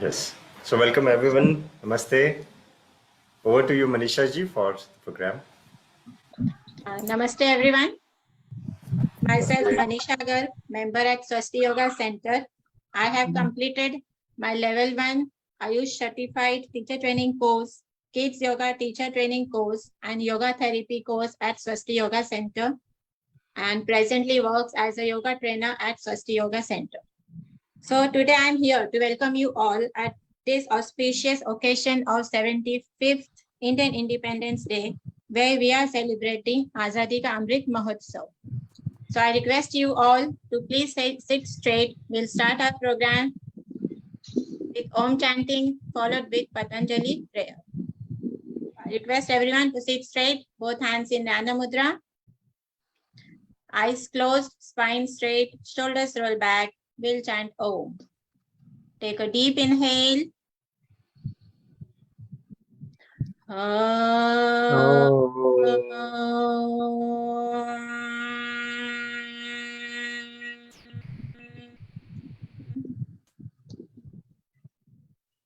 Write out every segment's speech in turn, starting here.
Yes. So welcome everyone. Namaste. Over to you, Manisha ji, for the program. Namaste everyone. Myself Manisha Garg, member at Swasti Yoga Center. I have completed my level 1 Ayush certified teacher training course, kids yoga teacher training course and yoga therapy course at Swasti Yoga Center, and presently works as a yoga trainer at Swasti Yoga Center. So today I am here to welcome you all at this auspicious occasion of 75th Indian Independence Day, where we are celebrating Azadi Ka Amrit Mahotsav. So I request you all to please sit straight. We'll start our program with Om chanting followed with Patanjali prayer. I request everyone to sit straight, both hands in Dhyana Mudra, eyes closed, spine straight, shoulders roll back. We'll chant Om. Take a deep inhale.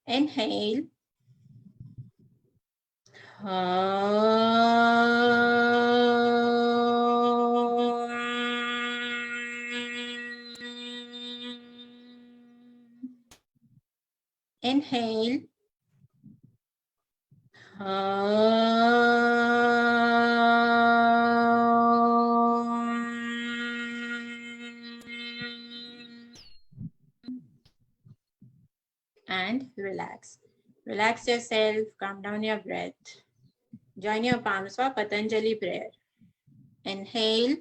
Inhale. Inhale. And relax. Relax yourself, calm down your breath. Join your palms for Patanjali prayer. Inhale.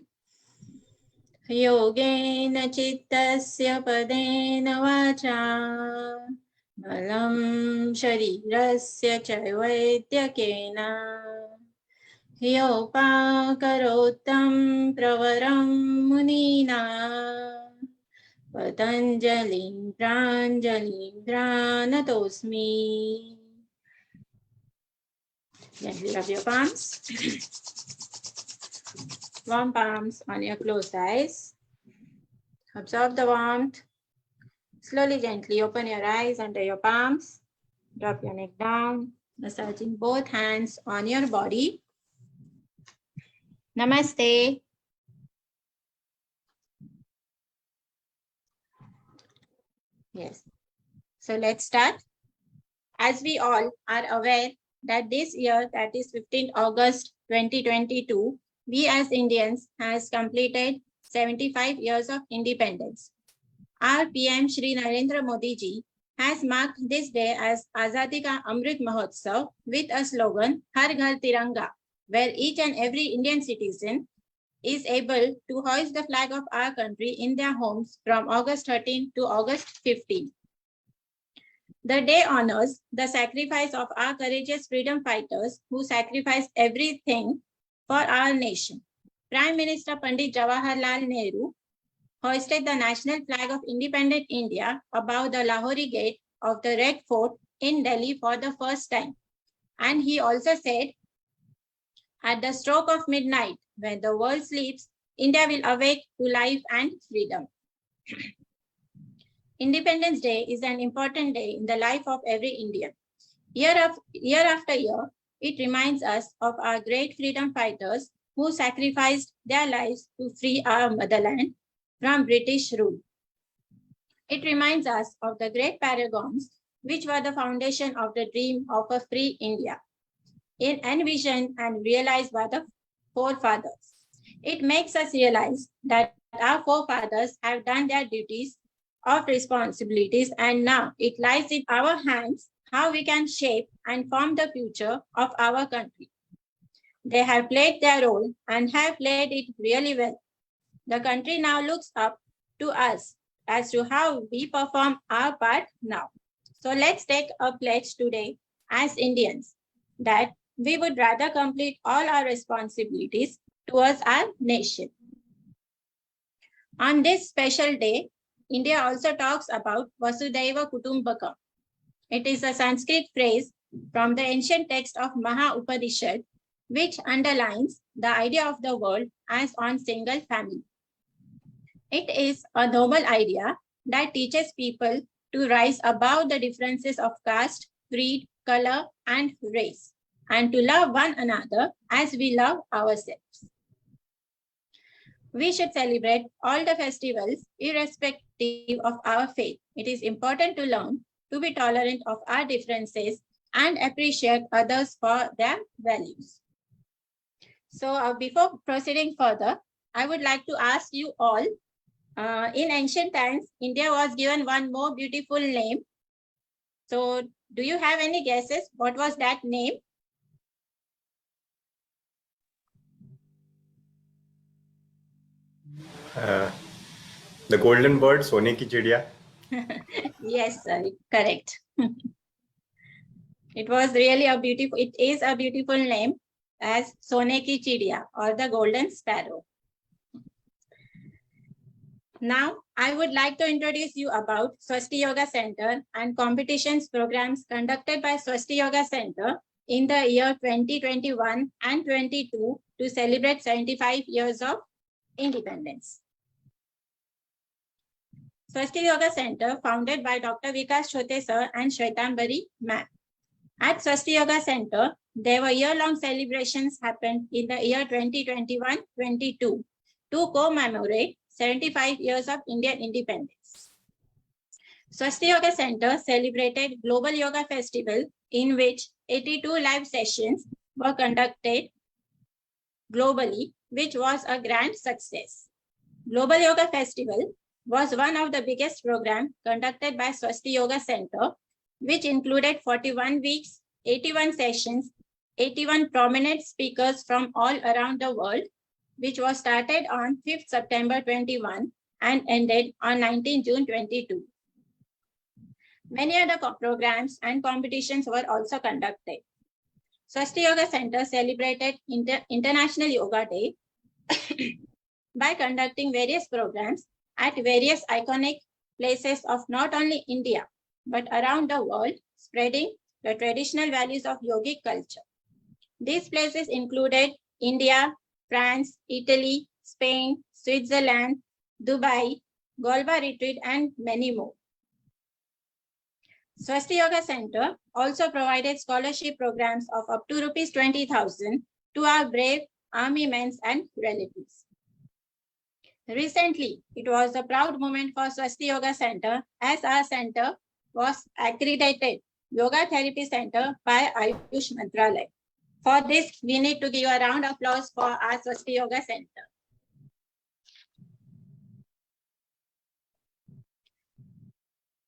Yogena chittasya padena vacha balam sharirasya chaivaidhyakena yopakarottam pravaram munina Patanjalim pranjalim pranatosmi. Gently rub your palms. Warm palms on your closed eyes. Absorb the warmth. Slowly, gently open your eyes under your palms. Drop your neck down, massaging both hands on your body. Namaste. Yes. So let's start. As we all are aware that this year, that is 15th August 2022, we as Indians has completed 75 years of independence. Our PM Shri Narendra Modi ji has marked this day as Azadi Ka Amrit Mahotsav with a slogan Har Ghar Tiranga, where each and every Indian citizen is able to hoist the flag of our country in their homes from August 13 to August 15. The day honors the sacrifice of our courageous freedom fighters who sacrificed everything for our nation. Prime Minister Pandit Jawaharlal Nehru hoisted the national flag of independent India above the Lahori Gate of the Red Fort in Delhi for the first time. And he also said, at the stroke of midnight, when the world sleeps, India will awake to life and freedom. Independence Day is an important day in the life of every Indian. Year after year, it reminds us of our great freedom fighters who sacrificed their lives to free our motherland from British rule. It reminds us of the great paragons which were the foundation of the dream of a free India, envisioned and realized by the forefathers. It makes us realize that our forefathers have done their duties of responsibilities, and now it lies in our hands how we can shape and form the future of our country. They have played their role and have played it really well. The country now looks up to us as to how we perform our part now. So let's take a pledge today as Indians that we would rather complete all our responsibilities towards our nation. On this special day, India also talks about Vasudhaiva Kutumbakam. It is a Sanskrit phrase from the ancient text of Maha Upanishad, which underlines the idea of the world as one single family. It is a noble idea that teaches people to rise above the differences of caste, creed, color, and race, and to love one another as we love ourselves. We should celebrate all the festivals irrespective of our faith. It is important to learn to be tolerant of our differences and appreciate others for their values. So before proceeding further, I would like to ask you all, in ancient times, India was given one more beautiful name. So do you have any guesses? What was that name? The golden bird, Sone ki Chidiya. Yes, sir, correct. It was really a beautiful, it is a beautiful name as Sone ki Chidiya or the golden sparrow. Now, I would like to introduce you about Swasti Yoga Center and competitions programs conducted by Swasti Yoga Center in the year 2021 and 22 to celebrate 75 years of independence. Swasti Yoga Center, founded by Dr. Vikas Chote sir and Shwetambari ma'am. At Swasti Yoga Center, there were year-long celebrations happened in the year 2021-22 to commemorate 75 years of Indian independence. Swasti Yoga Center celebrated Global Yoga Festival, in which 82 live sessions were conducted globally, which was a grand success. Global Yoga Festival was one of the biggest programs conducted by Swasti Yoga Center, which included 41 weeks, 81 sessions, 81 prominent speakers from all around the world, which was started on 5th September 21 and ended on 19 June 22. Many other programs and competitions were also conducted. Swasti Yoga Center celebrated International Yoga Day by conducting various programs at various iconic places of not only India, but around the world, spreading the traditional values of yogic culture. These places included India, France, Italy, Spain, Switzerland, Dubai, Golba Retreat, and many more. Swasti Yoga Center also provided scholarship programs of up to Rs 20,000 to our brave army men and relatives. Recently, it was a proud moment for Swasti Yoga Center as our center was accredited Yoga Therapy Center by Ayush Mantralaya. For this, we need to give a round of applause for our Swasti Yoga Center.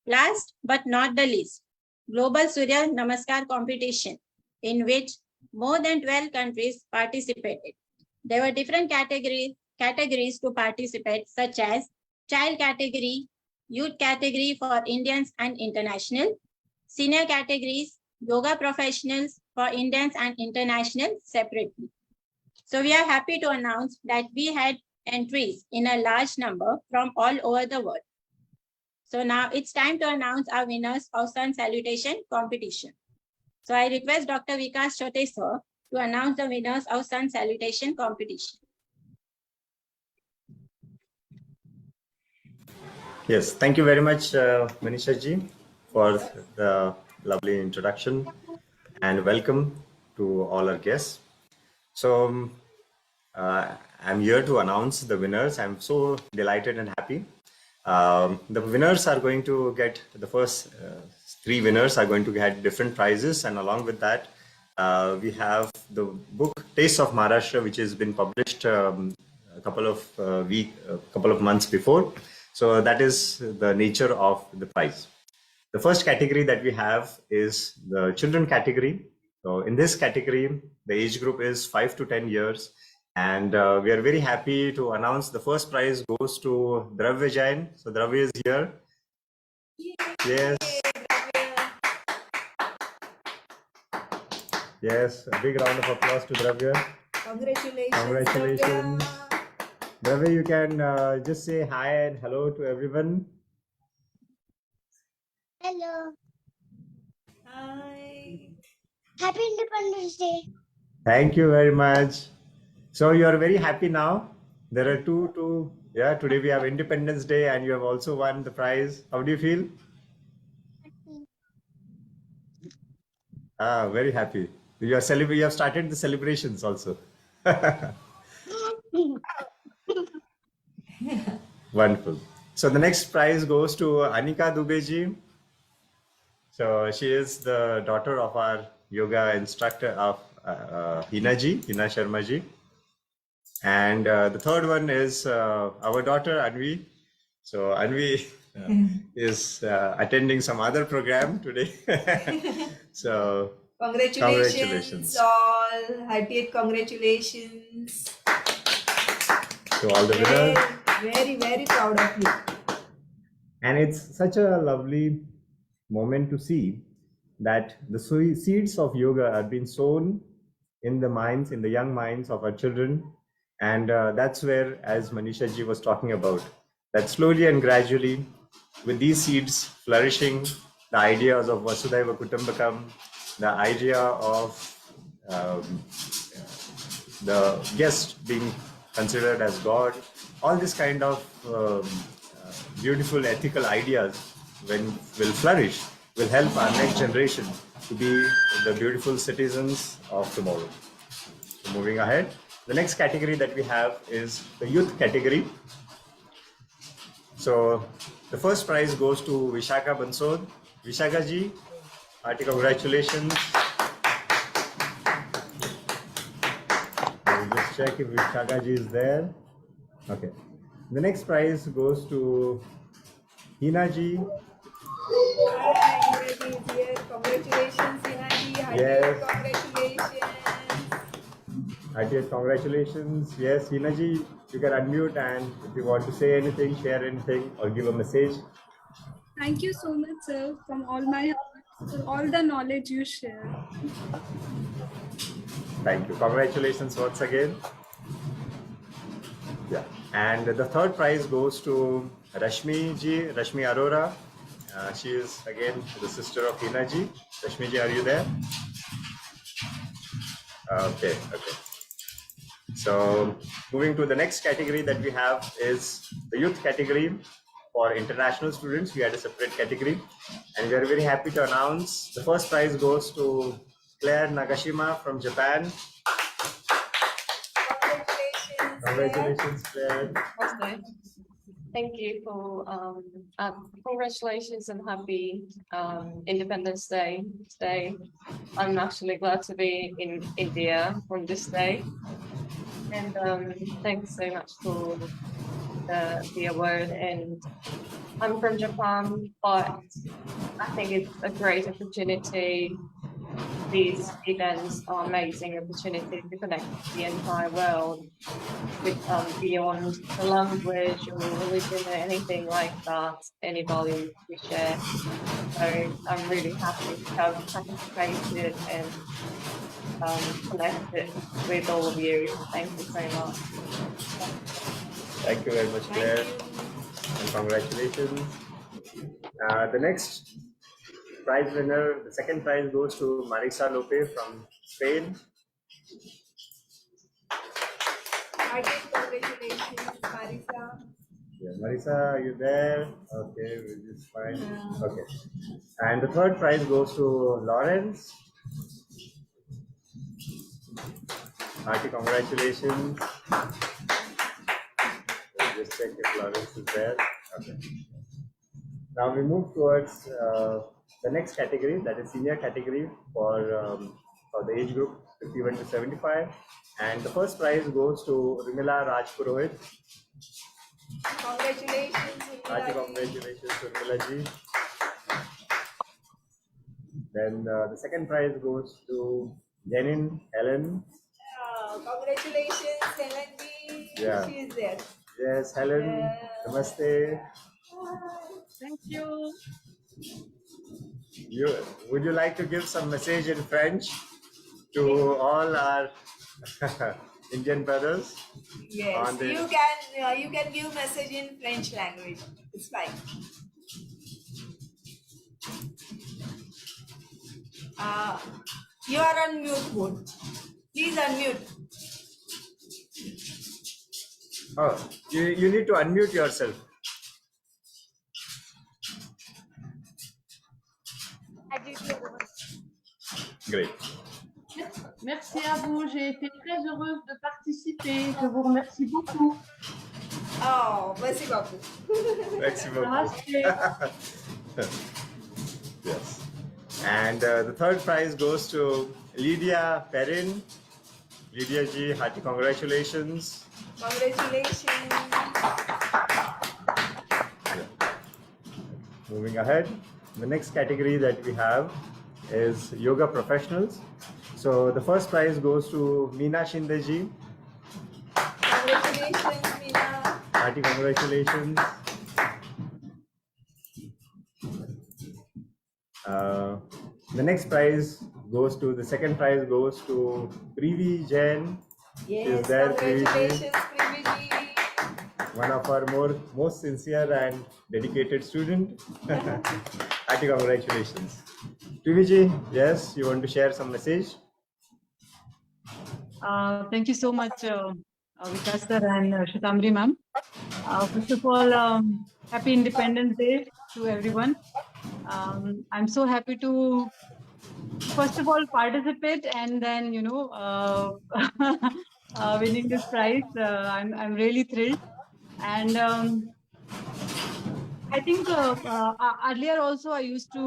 Last but not the least, Global Suryanamaskar competition, in which more than 12 countries participated. There were different categories to participate, such as child category, youth category for Indians and international, senior categories, yoga professionals for Indians and international separately. So we are happy to announce that we had entries in a large number from all over the world. So now it's time to announce our winners of Sun Salutation competition. So I request Dr. Vikas Chote sir to announce the winners of Sun Salutation competition. Yes, thank you very much, Manisha ji, for the lovely introduction, and welcome to all our guests. So, I'm here to announce the winners. I'm so delighted and happy. The winners are going to get, the first three winners are going to get different prizes, and along with that, we have the book Taste of Maharashtra, which has been published a couple of months before. So that is the nature of the prize. The first category that we have is the children category. So in this category, the age group is 5 to 10 years. And we are very happy to announce the first prize goes to Dravya Jain. So Dravya is here. Yes. Yes, a big round of applause to Dravya. Congratulations. Congratulations. Dravya, you can just say hi and hello to everyone. Hello. Hi. Happy Independence Day. Thank you very much. So you are very happy now. There are yeah, today we have Independence Day and you have also won the prize. How do you feel? Very happy. You have started the celebrations also. Wonderful. So the next prize goes to Anika Dubeji. So she is the daughter of our yoga instructor of Hina Sharma ji. And the third one is our daughter Anvi. So Anvi is attending some other program today. So Congratulations all. Heartiest congratulations. to all the winners. Very, very proud of you. And it's such a lovely moment to see that the seeds of yoga have been sown in the young minds of our children. And that's where, as Manisha ji was talking about, that slowly and gradually, with these seeds flourishing, the ideas of Vasudhaiva Kutumbakam, the idea of the guest being considered as God, all this kind of beautiful ethical ideas will flourish, will help our next generation to be the beautiful citizens of tomorrow. So moving ahead, the next category that we have is the youth category. So the first prize goes to Vishaka Bansod. Vishaka ji, hearty congratulations. I'll just check if Vishaka ji is there. Okay. The next prize goes to Hina ji. Hi, Hina ji is here. Congratulations, Hina ji. Yes. Congratulations. Heartiest congratulations. Yes, Hina ji, you can unmute, and if you want to say anything, share anything, or give a message. Thank you so much, sir, from all my heart for all the knowledge you share. Thank you. Congratulations once again. Yeah. And the third prize goes to Rashmi ji, Rashmi Arora. She is again the sister of Hina ji. Rashmi ji, are you there? Okay. So moving to the next category that we have is the youth category. For international students, we had a separate category, and we are very happy to announce the first prize goes to Claire Nagashima from Japan. Congratulations, Claire. Okay. Thank you for congratulations and happy Independence Day today. I'm actually glad to be in India on this day, and thanks so much for the award. And I'm from Japan, but I think it's a great opportunity. These events are amazing opportunity to connect with the entire world with beyond the language or religion or anything like that, any values we share. So I'm really happy to have participated and connected with all of you. Thank you so much. Thank you very much, Claire, and congratulations. The next prize winner. The second prize goes to Marisa Lope from Spain. Hearty congratulations, Marisa. Yeah, Marisa, are you there? Okay, which is fine. Okay. And the third prize goes to Lawrence. Hearty congratulations. Let's just check if Lawrence is there. Okay. Now we move towards the next category, that is senior category for the age group 51 to 75. And the first prize goes to Rimila Rajpurohit. Congratulations, Hearty Himalaji. congratulations to Rimila ji. Then the second prize goes to Jenin Helen. Congratulations, Helen. Yeah. She is there. Yes, Helen. Yeah. Namaste. Thank you. Would you like to give some message in French to all our Indian brothers? Yes, On the- you can give message in French language. It's fine. You are on mute mode. Please unmute. Oh, you need to unmute yourself. Great. Merci à vous, j'ai été très heureuse de participer. Je vous remercie beaucoup. Oh, merci beaucoup. Merci beaucoup. Namaste. Yes. And the third prize goes to Lydia Perrin. Lydia ji, hearty congratulations. Congratulations. Moving ahead, the next category that we have is yoga professionals. So the first prize goes to Meena Shinde ji. Congratulations, Meena. Hearty congratulations. The next prize goes to, the second prize goes to Privi Jain. Yes, Is there Privi ji? congratulations, Priviji. One of our most sincere and dedicated student. Hearty congratulations. Privi ji, yes, you want to share some message? Thank you so much, Vikas sir and Shitamri ma'am. First of all, happy Independence Day to everyone. I'm so happy to, first of all, participate and then, winning this prize. I'm really thrilled. And I think earlier also I used to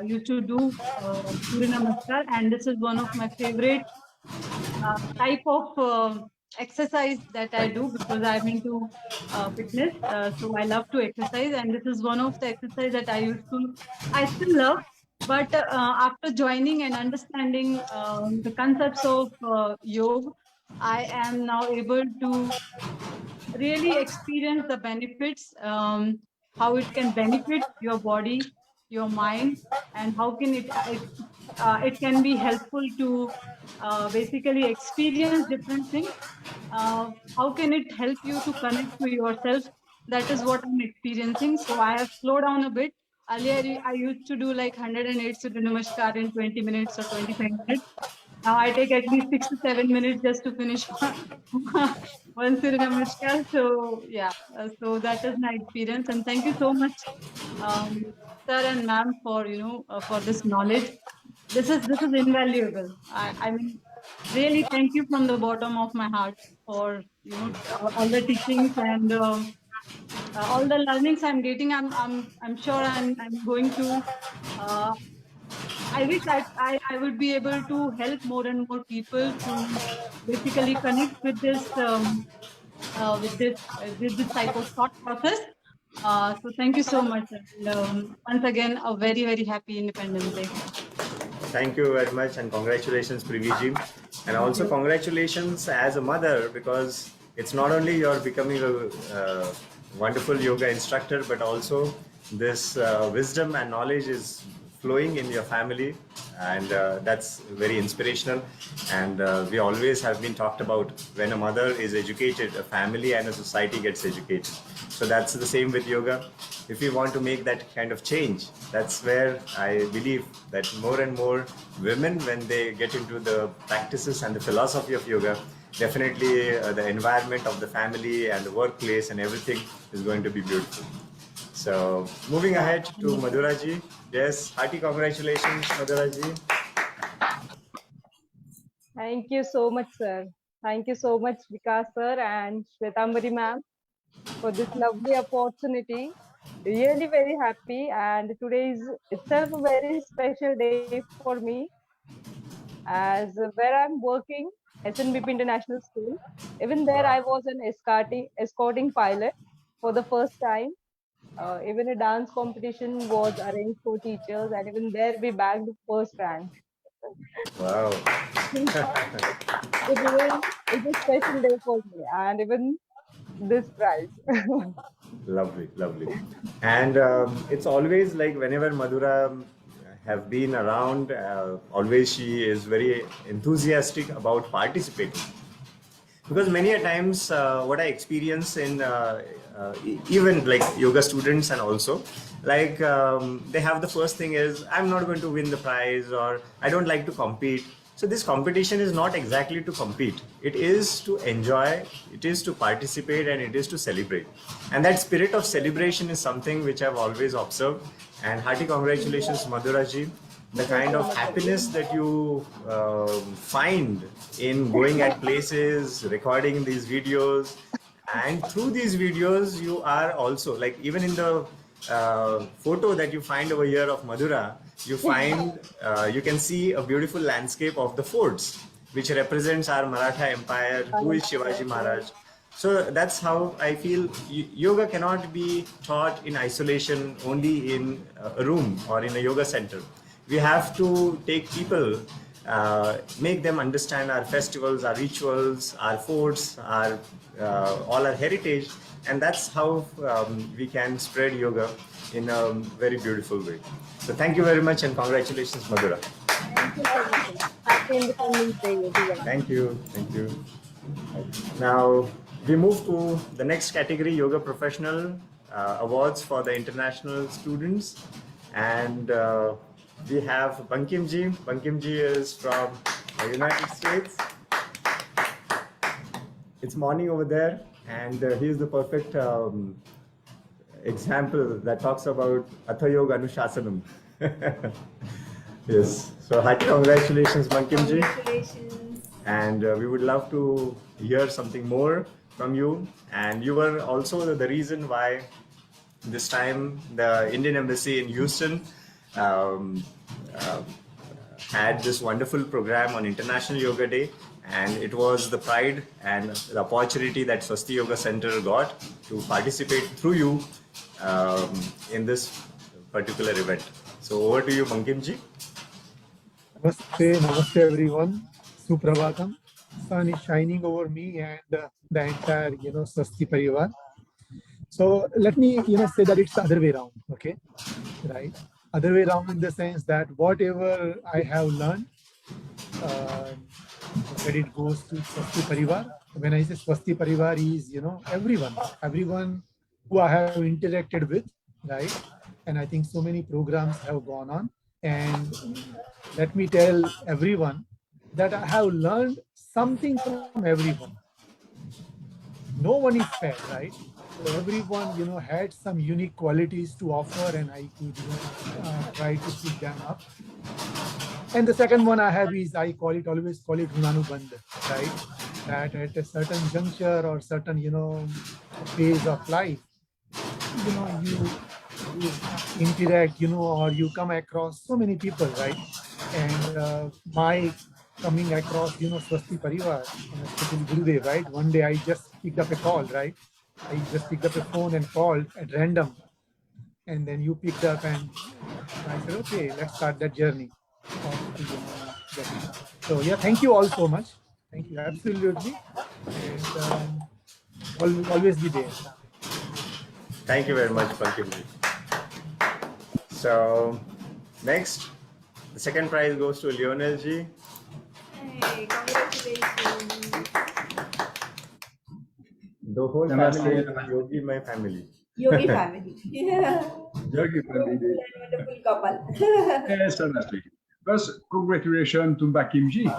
do Suryanamaskar, and this is one of my favorite type of exercise that I do because I'm into fitness. So I love to exercise, and this is one of the exercise that I still love. But after joining and understanding the concepts of yoga, I am now able to really experience the benefits, how it can benefit your body, your mind, and how can it can be helpful to basically experience different things. How can it help you to connect to yourself? That is what I'm experiencing. So I have slowed down a bit. Earlier, I used to do like 108 Surya Namaskar in 20 minutes or 25 minutes. Now I take at least 6 to 7 minutes just to finish one Surya Namaskar. So yeah, so that is my experience. And thank you so much, sir and ma'am, for for this knowledge. This is invaluable. I mean, really thank you from the bottom of my heart for all the teachings and all the learnings I'm getting. I'm sure I'm going to. I wish I would be able to help more and more people to basically connect with this with this type of thought process. So thank you so much. And, once again, a very happy Independence Day. Thank you very much and congratulations, Priviji. And also congratulations as a mother, because it's not only you're becoming a wonderful yoga instructor, but also this wisdom and knowledge is flowing in your family. and that's very inspirational. And we always have been talked about, when a mother is educated, a family and a society gets educated. So that's the same with yoga. If we want to make that kind of change, that's where I believe that more and more women, when they get into the practices and the philosophy of yoga, definitely the environment of the family and the workplace and everything is going to be beautiful. So moving ahead to Madhura ji. Yes, hearty congratulations, Madhura ji. Thank you so much, sir. Thank you so much, Vikas sir and Shvetambari ma'am, for this lovely opportunity. Really very happy, and today is itself a very special day for me, as where I'm working, SNBP International School. Even there, I was an escorting pilot for the first time. Even a dance competition was arranged for teachers, and even there we bagged first rank. Wow. It really is a special day for me, and even this prize. Lovely, lovely. And it's always like, whenever Madhura have been around, always she is very enthusiastic about participating. Because many a times what I experience in even like yoga students, and also like they have the first thing is, I'm not going to win the prize, or I don't like to compete. So this competition is not exactly to compete. It is to enjoy, it is to participate, and it is to celebrate. And that spirit of celebration is something which I've always observed. And hearty congratulations, Madhura ji. The kind of happiness that you find in going at places, recording these videos, and through these videos you are also like, even in the photo that you find over here of Madhura, you find you can see a beautiful landscape of the forts, which represents our Maratha Empire, who is Shivaji Maharaj. So that's how I feel yoga cannot be taught in isolation, only in a room or in a yoga center. We have to take people, make them understand our festivals, our rituals, our forts, our all our heritage, and that's how we can spread yoga in a very beautiful way. So thank you very much, and congratulations, Madhura. Thank you so much. Happy Independence Day, everyone. Thank you, thank you. Now we move to the next category, Yoga Professional Awards for the international students, and we have Bankim ji. Bankim ji is from the United States. It's morning over there, and he is the perfect example that talks about Atha Yoga Anushasanam. Yes. So hearty congratulations, Bankim ji. Congratulations. And we would love to hear something more from you. And you were also the reason why this time the Indian Embassy in Houston had this wonderful program on International Yoga Day, and it was the pride and the opportunity that Swasti Yoga Center got to participate through you in this particular event. So over to you, Bankim ji. Namaste, namaste everyone. Suprabhatam. Sun is shining over me and the entire, Swasti Parivar. So let me, say that it's the other way around, okay? Right? Other way around in the sense that whatever I have learned, credit goes to Swasti Parivar. When I say Swasti Parivar is, everyone who I have interacted with, right? And I think so many programs have gone on. And let me tell everyone that I have learned something from everyone. No one is fair, right? So everyone, had some unique qualities to offer, and I could try to pick them up. And the second one I have is, I always call it Runanubandha, right? That at a certain juncture or certain, phase of life, you interact, or you come across so many people, right? And my coming across, Swasti Parivar, especially Gurudev, right? One day I just picked up a call, right? I just picked up a phone and called at random. And then you picked up, and I said, okay, let's start that journey. So yeah, thank you all so much. Thank you, absolutely. And always be there. Thank you very much, Bankim ji. So next The second prize goes to Lionel G. Hey, congratulations. The whole Namaste. family is Yogi, my family. Yogi family. Yeah. Yogi family. Wonderful couple. Yes, honestly. First, congratulations to Bakimji.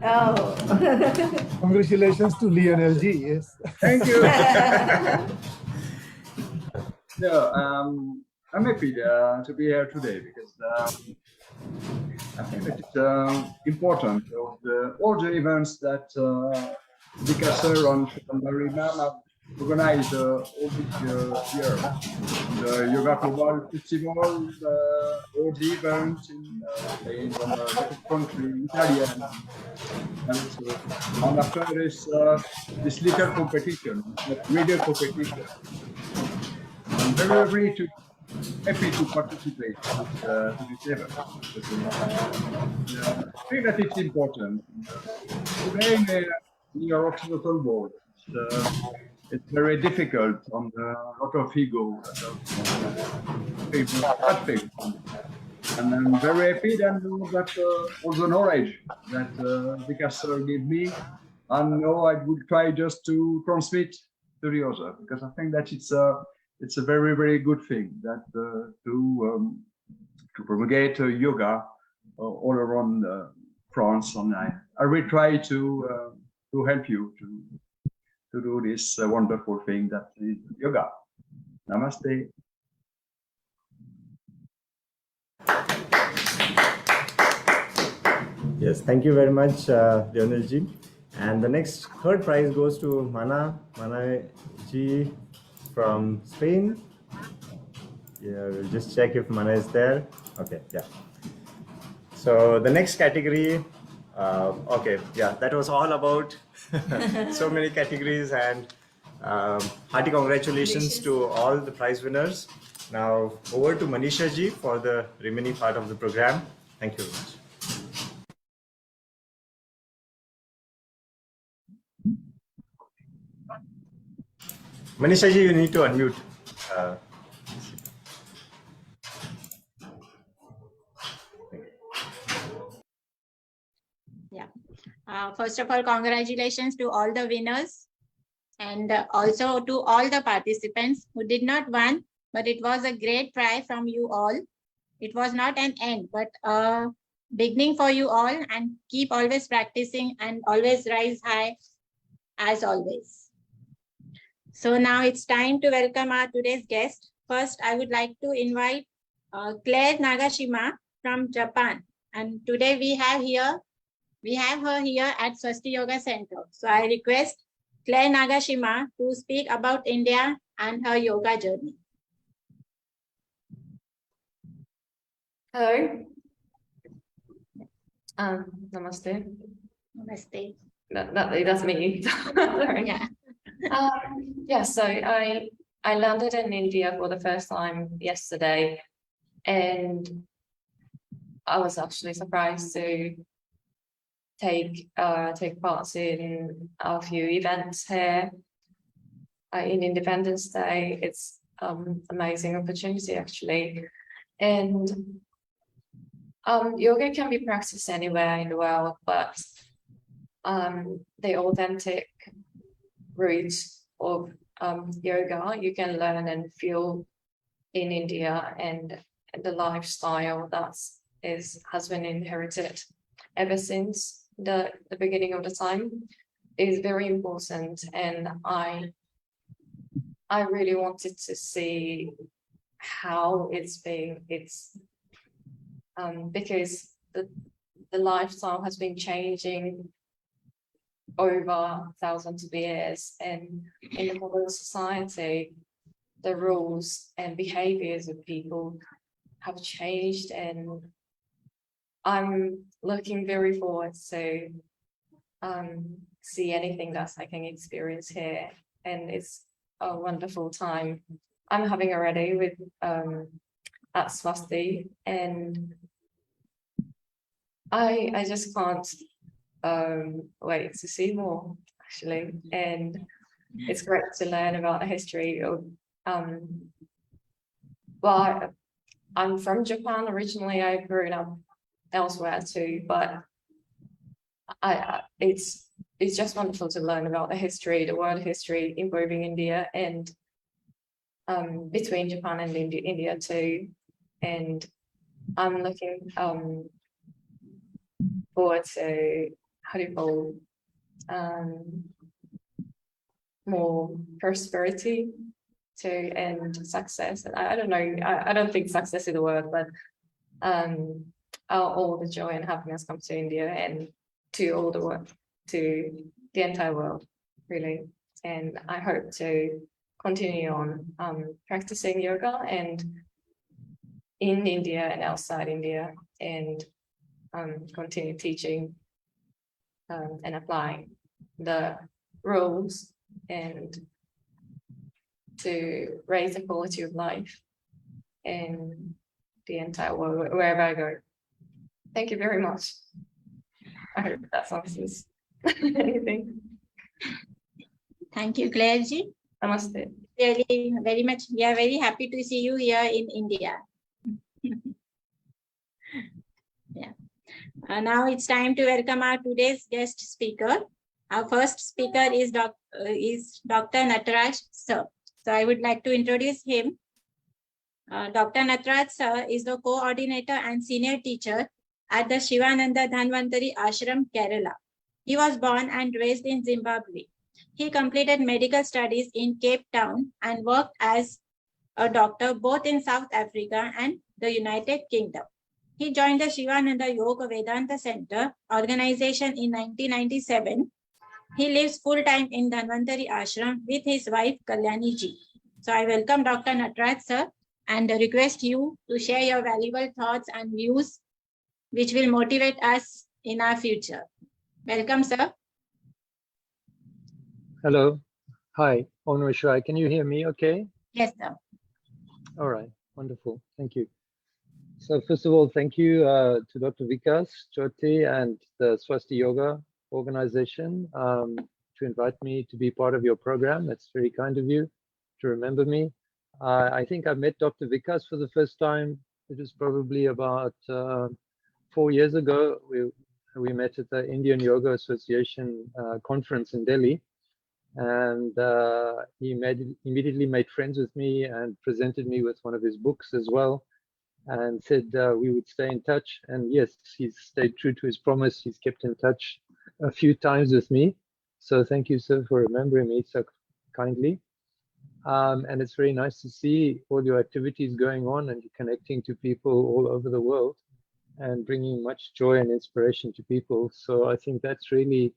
Oh. Congratulations to Lionel G. Yes. Thank you. No, I'm happy to be here today because I think that it's important of all the events that Vika sir and Shambhari ma'am have organized all this year. The Yoga Global Festival, all the events in the country, Italian. And after this little competition, that radio competition, I'm very, very happy to participate to this event. I think that it's important. Today in your occidental world, it's very difficult on a lot of ego, bad things. And I'm very happy that all the knowledge that Vika sir gave me, and now I will try just to transmit to the other, because I think that it's a very, very good thing that to propagate yoga all around France, and I will try to help you to do this wonderful thing that is yoga. Namaste. Yes, thank you very much, Lionel G. And the next third prize goes to Mana G from Spain. Yeah, we'll just check if Mana is there. Okay, yeah. So the next category, okay, yeah, that was all about so many categories, and hearty congratulations to all the prize winners. Now over to Manisha Ji for the remaining part of the program. Thank you very much. Manisha Ji, you need to unmute. First of all, congratulations to all the winners, and also to all the participants who did not win, but it was a great try from you all. It was not an end, but a beginning for you all, and keep always practicing and always rise high as always. So now it's time to welcome our today's guest. First, I would like to invite Claire Nagashima from Japan. And today we have her here at Swasti Yoga Center. So I request Claire Nagashima to speak about India and her yoga journey. Hello. Namaste. Namaste. That's me. Sorry. Yeah. Yeah, so I landed in India for the first time yesterday, and I was actually surprised to take part in a few events here in Independence Day. It's amazing opportunity actually, and yoga can be practiced anywhere in the world, but the authentic roots of yoga you can learn and feel in India, and the lifestyle that has been inherited ever since the beginning of the time is very important. And I really wanted to see how it's because the lifestyle has been changing over thousands of years, and in the modern society the rules and behaviors of people have changed, and I'm looking very forward to see anything that I can experience here, and it's a wonderful time I'm having already with at Swasti, and I just can't wait to see more actually, and it's great to learn about the history of I'm from Japan originally. I've grown up elsewhere too, but it's just wonderful to learn about the history, the world history involving India and between Japan and India too. And I'm looking forward to, how do you call, more prosperity to and success. And I don't know, I don't think success is the word, but all the joy and happiness comes to India and to all the world, to the entire world, really. And I hope to continue on practicing yoga and in India and outside India, and continue teaching and applying the rules and to raise the quality of life in the entire world, wherever I go. Thank you very much. I hope that answers anything. Thank you, Claire ji. Namaste. Really, very much. We are very happy to see you here in India. Yeah. Now it's time to welcome our today's guest speaker. Our first speaker is Dr. Nataraj sir. So I would like to introduce him. Dr. Nataraj sir is the coordinator and senior teacher at the Shivananda Dhanvantari Ashram, Kerala. He was born and raised in Zimbabwe. He completed medical studies in Cape Town and worked as a doctor both in South Africa and the United Kingdom. He joined the Shivananda Yoga Vedanta Center organization in 1997. He lives full-time in Dhanvantari Ashram with his wife Kalyani ji. So I welcome Dr. Nataraj sir and request you to share your valuable thoughts and views which will motivate us in our future. Welcome, sir. Hello. Hi, Onweshwar. Can you hear me okay? Yes, sir. All right. Wonderful. Thank you. So first of all, thank you to Dr. Vikas Jyoti and the Swasti Yoga organization to invite me to be part of your program. That's very kind of you to remember me. I think I met Dr. Vikas for the first time. It was probably about 4 years ago. We met at the Indian Yoga Association conference in Delhi. And he immediately made friends with me and presented me with one of his books as well, and said we would stay in touch. And yes, he's stayed true to his promise. He's kept in touch a few times with me. So thank you, sir, for remembering me so kindly. And it's very nice to see all your activities going on and connecting to people all over the world and bringing much joy and inspiration to people. So I think that's really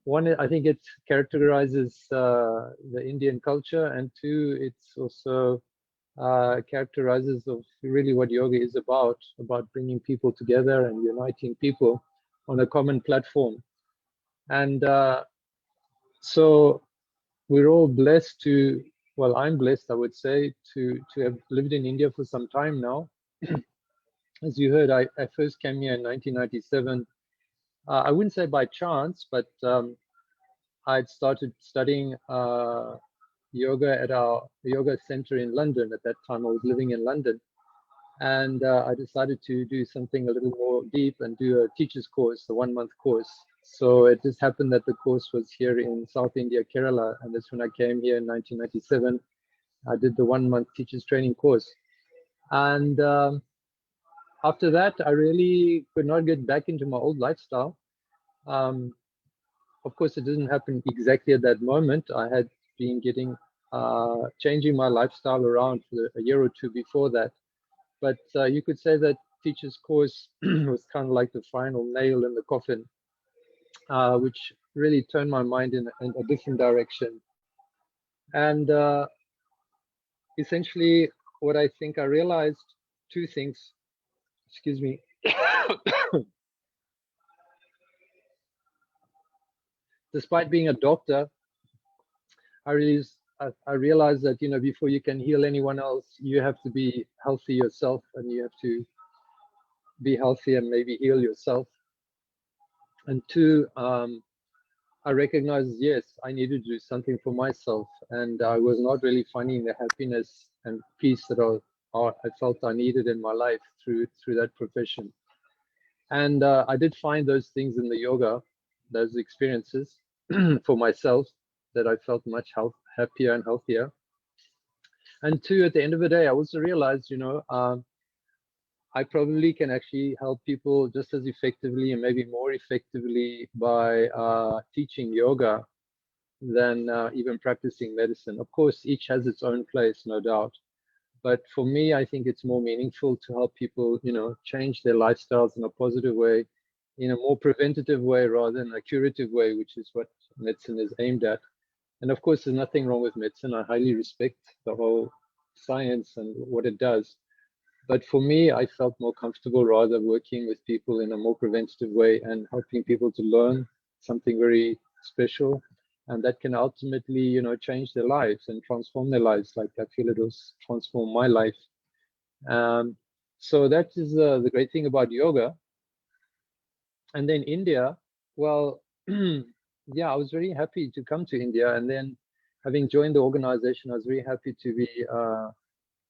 one. I think it characterizes the Indian culture, and two, it's also characterizes of really what yoga is about bringing people together and uniting people on a common platform. And so we're all blessed to, well, I'm blessed, I would say, to have lived in India for some time now. As you heard, I first came here in 1997. I wouldn't say by chance, but I'd started studying yoga at our yoga center in London. At that time, I was living in London. And I decided to do something a little more deep and do a teacher's course, a 1-month course. So it just happened that the course was here in South India, Kerala. And that's when I came here in 1997. I did the 1-month teacher's training course. And after that, I really could not get back into my old lifestyle. Of course, it didn't happen exactly at that moment. I had been changing my lifestyle around for a year or two before that. But you could say that teacher's course was kind of like the final nail in the coffin, which really turned my mind in a different direction. And essentially, what I think I realized, two things, excuse me. Despite being a doctor, I realized that, you know, before you can heal anyone else, you have to be healthy yourself, and you have to be healthy and maybe heal yourself. And two, I recognized, yes, I needed to do something for myself, and I was not really finding the happiness and peace that I felt I needed in my life through that profession. And I did find those things in the yoga, those experiences for myself, that I felt much happier and healthier. And two, at the end of the day, I also realized, I probably can actually help people just as effectively and maybe more effectively by teaching yoga than even practicing medicine. Of course, each has its own place, no doubt. But for me, I think it's more meaningful to help people, change their lifestyles in a positive way, in a more preventative way rather than a curative way, which is what medicine is aimed at. And of course, there's nothing wrong with medicine. I highly respect the whole science and what it does. But for me, I felt more comfortable rather working with people in a more preventative way and helping people to learn something very special. And that can ultimately, change their lives and transform their lives, like I feel it was transformed my life. So that is the great thing about yoga. And then India, well, yeah, I was very happy to come to India. And then having joined the organization, I was very happy to be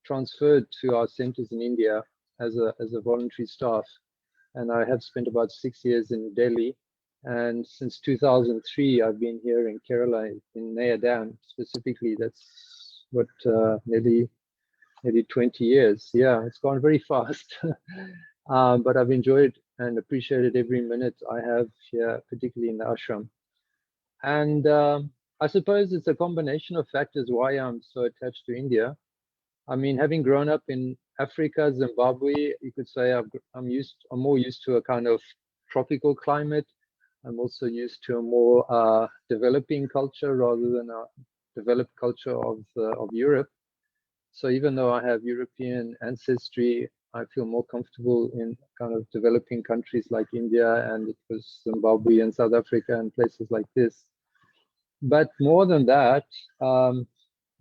transferred to our centers in India as a voluntary staff. And I have spent about 6 years in Delhi. And since 2003, I've been here in Kerala, in Nayadam specifically. That's what, nearly 20 years. Yeah, it's gone very fast. But I've enjoyed and appreciated every minute I have here, particularly in the ashram. And I suppose it's a combination of factors why I'm so attached to India. I mean, having grown up in Africa, Zimbabwe, you could say I'm more used to a kind of tropical climate. I'm also used to a more developing culture rather than a developed culture of Europe. So even though I have European ancestry, I feel more comfortable in kind of developing countries like India, and it was Zimbabwe and South Africa and places like this. But more than that,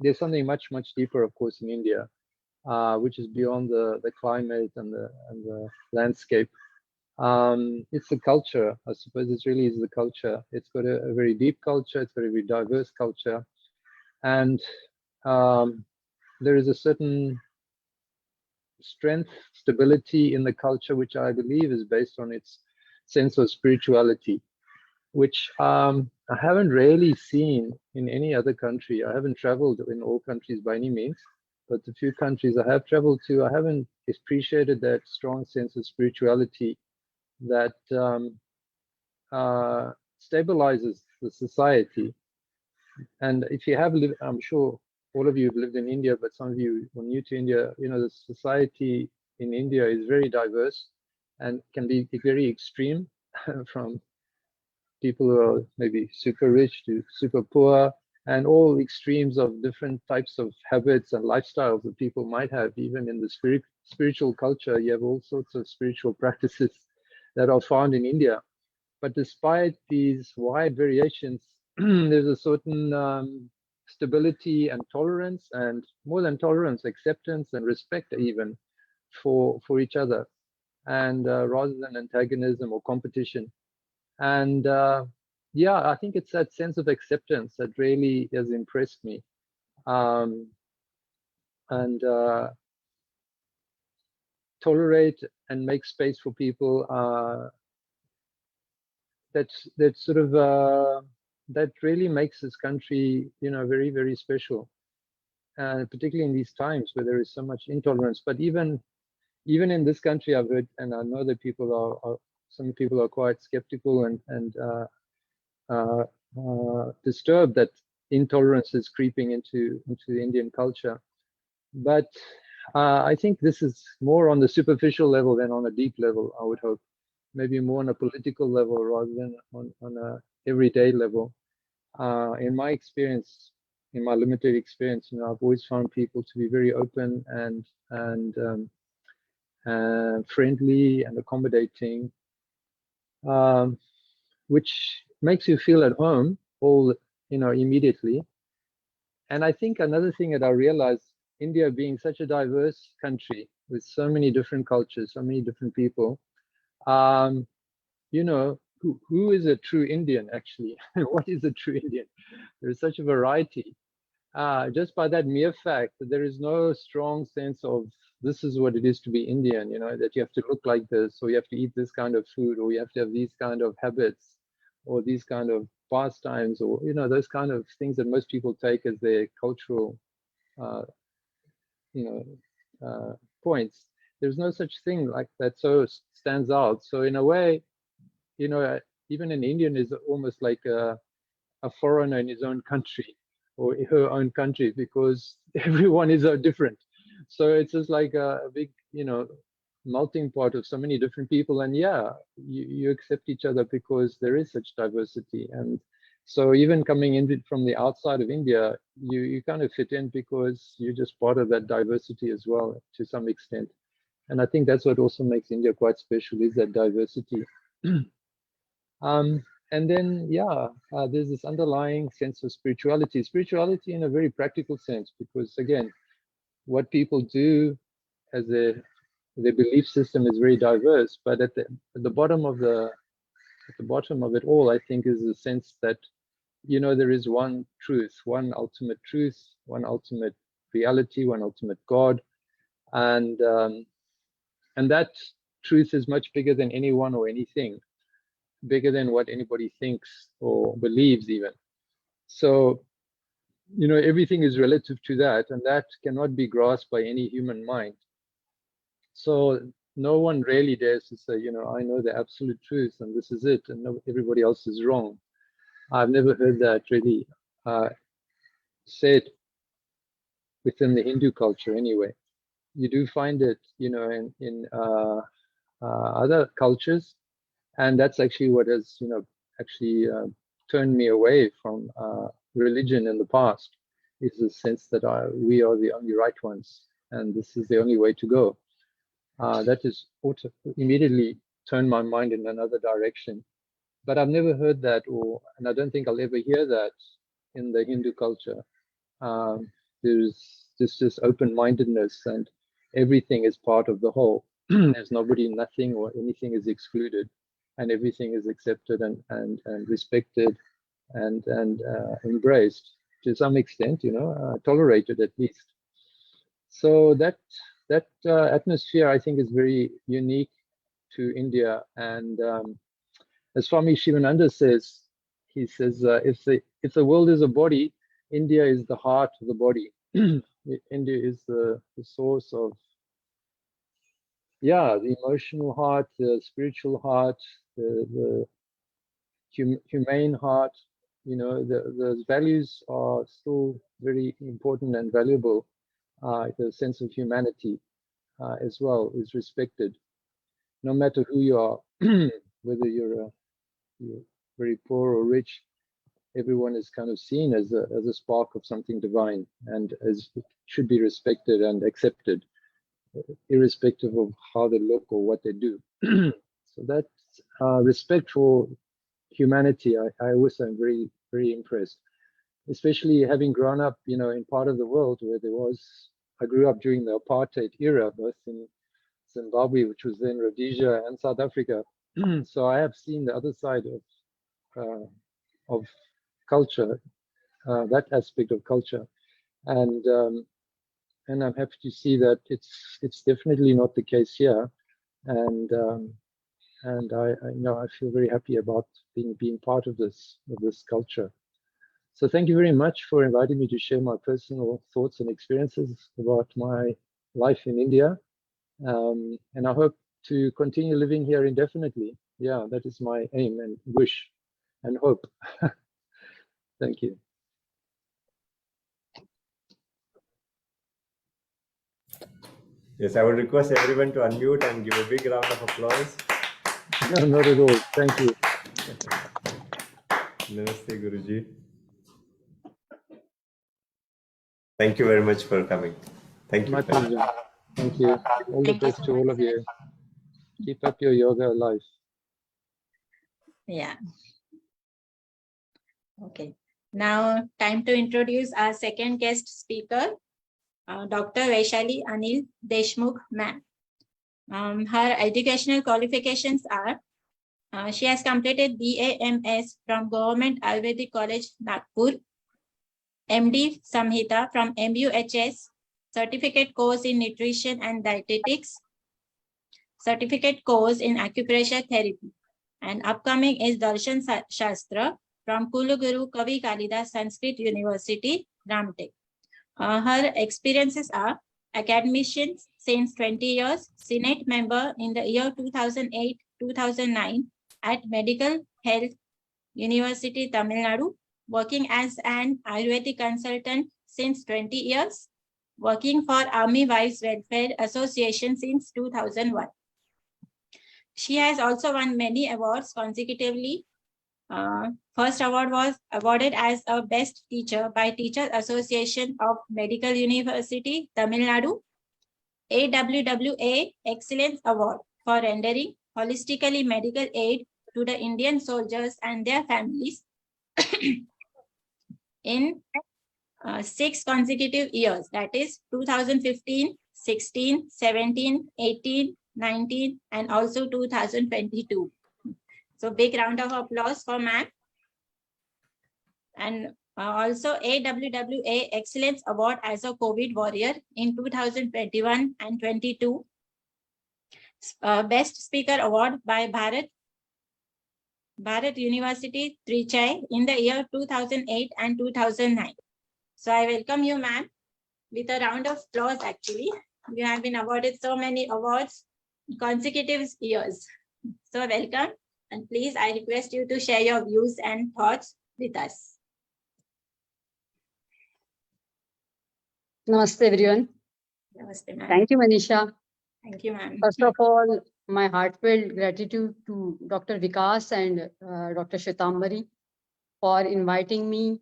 there's something much, much deeper, of course, in India, which is beyond the climate and the landscape. It's the culture. I suppose it really is the culture. It's got a very deep culture. It's got a very diverse culture. And there is a certain strength, stability in the culture, which I believe is based on its sense of spirituality, which I haven't really seen in any other country. I haven't traveled in all countries by any means, but the few countries I have traveled to, I haven't appreciated that strong sense of spirituality that stabilizes the society. And if you have lived, I'm sure all of you have lived in India, but some of you are new to India, the society in India is very diverse and can be very extreme from people who are maybe super rich to super poor, and all extremes of different types of habits and lifestyles that people might have. Even in the spiritual culture, you have all sorts of spiritual practices that are found in India. But despite these wide variations, there's a certain stability and tolerance, and more than tolerance, acceptance and respect even for each other, and rather than antagonism or competition. And yeah, I think it's that sense of acceptance that really has impressed me. And tolerate and make space for people. That's sort of that really makes this country, very, very special. And particularly in these times where there is so much intolerance. But even in this country, I've heard, and I know that some people are quite skeptical and disturbed that intolerance is creeping into the Indian culture. But I think this is more on the superficial level than on a deep level, I would hope. Maybe more on a political level rather than on a everyday level. In my experience, in my limited experience, I've always found people to be very open and friendly and accommodating, which makes you feel at home immediately. And I think another thing that I realized, India being such a diverse country with so many different cultures, so many different people, who is a true Indian actually? What is a true Indian? There is such a variety. Just by that mere fact that there is no strong sense of this is what it is to be Indian, you know, that you have to look like this, or you have to eat this kind of food, or you have to have these kind of habits, or these kind of pastimes, or, you know, those kind of things that most people take as their cultural, points. There's no such thing like that so stands out. So in a way, you know, even an Indian is almost like a foreigner in his own country or her own country, because everyone is so different. So it's just like a big, you know, melting pot of so many different people. And yeah, you accept each other because there is such diversity. And so even coming in from the outside of India, you kind of fit in because you're just part of that diversity as well to some extent. And I think that's what also makes India quite special, is that diversity. And then, yeah, there's this underlying sense of spirituality in a very practical sense, because again, what people do as their belief system is very diverse, but at the bottom of it all, I think, is the sense that, you know, there is one truth, one ultimate reality, one ultimate God, and that truth is much bigger than anyone or anything, bigger than what anybody thinks or believes even. So, you know, everything is relative to that, and that cannot be grasped by any human mind. So no one really dares to say, you know, I know the absolute truth and this is it, and no, everybody else is wrong. I've never heard that really said within the Hindu culture anyway. You do find it, you know, in other cultures, and that's actually what has, you know, actually turned me away from religion in the past, is the sense that we are the only right ones, and this is the only way to go. That is immediately turned my mind in another direction. But I've never heard that, and I don't think I'll ever hear that in the Hindu culture. There's this open-mindedness, and everything is part of the whole. There's nothing or anything is excluded, and everything is accepted and respected and embraced to some extent, you know, tolerated at least. So that atmosphere, I think, is very unique to India. And as Swami Shivananda says, he says, if the world is a body, India is the heart of the body. India is the source of, yeah, the emotional heart, the spiritual heart, the humane heart. You know, those values are still very important and valuable. The sense of humanity as well is respected, no matter who you are, whether you're very poor or rich. Everyone is kind of seen as a spark of something divine, and as should be respected and accepted, irrespective of how they look or what they do. So that respect for humanity, I always am very, very impressed, especially having grown up, you know, in part of the world where I grew up during the apartheid era, both in Zimbabwe, which was then Rhodesia, and South Africa. So I have seen the other side of culture, that aspect of culture, and I'm happy to see that it's definitely not the case here, and I know I feel very happy about being part of this culture. So thank you very much for inviting me to share my personal thoughts and experiences about my life in India, and I hope to continue living here indefinitely. Yeah, that is my aim and wish and hope. Thank you. Yes, I would request everyone to unmute and give a big round of applause. No, not at all. Thank you. Namaste, Guruji. Thank you very much for coming. Thank you. My pleasure. Thank you. All the best to all of you. Keep up your yoga alive. Yeah. Okay. Now, time to introduce our second guest speaker, Dr. Vaishali Anil Deshmukh, ma'am. Her educational qualifications are, she has completed BAMS from Government Ayurvedic College, Nagpur, MD Samhita from MUHS, certificate course in nutrition and dietetics, certificate course in acupressure therapy. And upcoming is Darshan Shastra from Kuluguru Kavi Kalidas Sanskrit University, Ramtek. Her experiences are academician since 20 years, Senate member in the year 2008-2009 at Medical Health University, Tamil Nadu, working as an Ayurvedic consultant since 20 years, working for Army Wives Welfare Association since 2001. She has also won many awards consecutively. First award was awarded as a best teacher by Teachers Association of Medical University, Tamil Nadu. AWWA Excellence Award for rendering holistically medical aid to the Indian soldiers and their families in 6 consecutive years, that is 2015, 16, 17, 18, 19, and also 2022. So big round of applause for ma'am. And also AWWA Excellence Award as a COVID Warrior in 2021 and 22. Best Speaker Award by Bharat University, Trichai in the year 2008 and 2009. So I welcome you, ma'am, with a round of applause actually. You have been awarded so many awards in consecutive years. So welcome, and please I request you to share your views and thoughts with us. Namaste everyone. Namaste, ma'am. Thank you, Manisha. Thank you, ma'am. First of all, my heartfelt gratitude to Dr. Vikas and Dr. Shwetambari for inviting me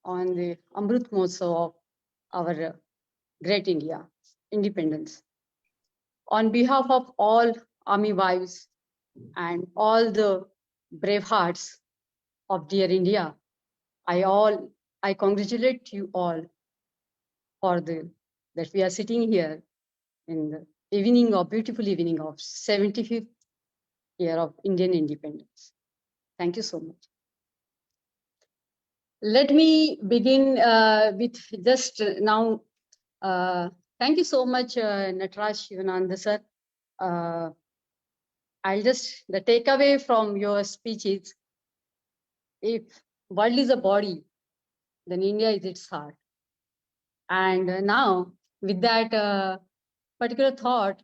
on the Amrut Mahotsav of our great India, independence. On behalf of all Army wives and all the brave hearts of dear India, I congratulate you all for that we are sitting here in the beautiful evening of 75th year of Indian independence. Thank you so much. Let me begin with just now. Thank you so much, Nataraj Shivananda sir. The takeaway from your speech is, if world is a body, then India is its heart. And now with that particular thought,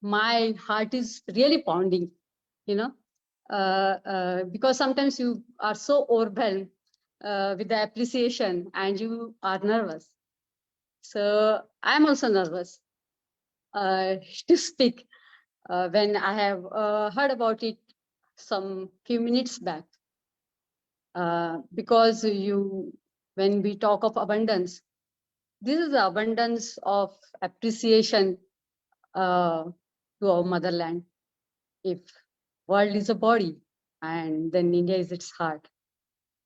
my heart is really pounding, because sometimes you are so overwhelmed with the appreciation and you are nervous. So I'm also nervous to speak when I have heard about it some few minutes back. Because when we talk of abundance, this is the abundance of appreciation to our motherland. If world is a body, and then India is its heart.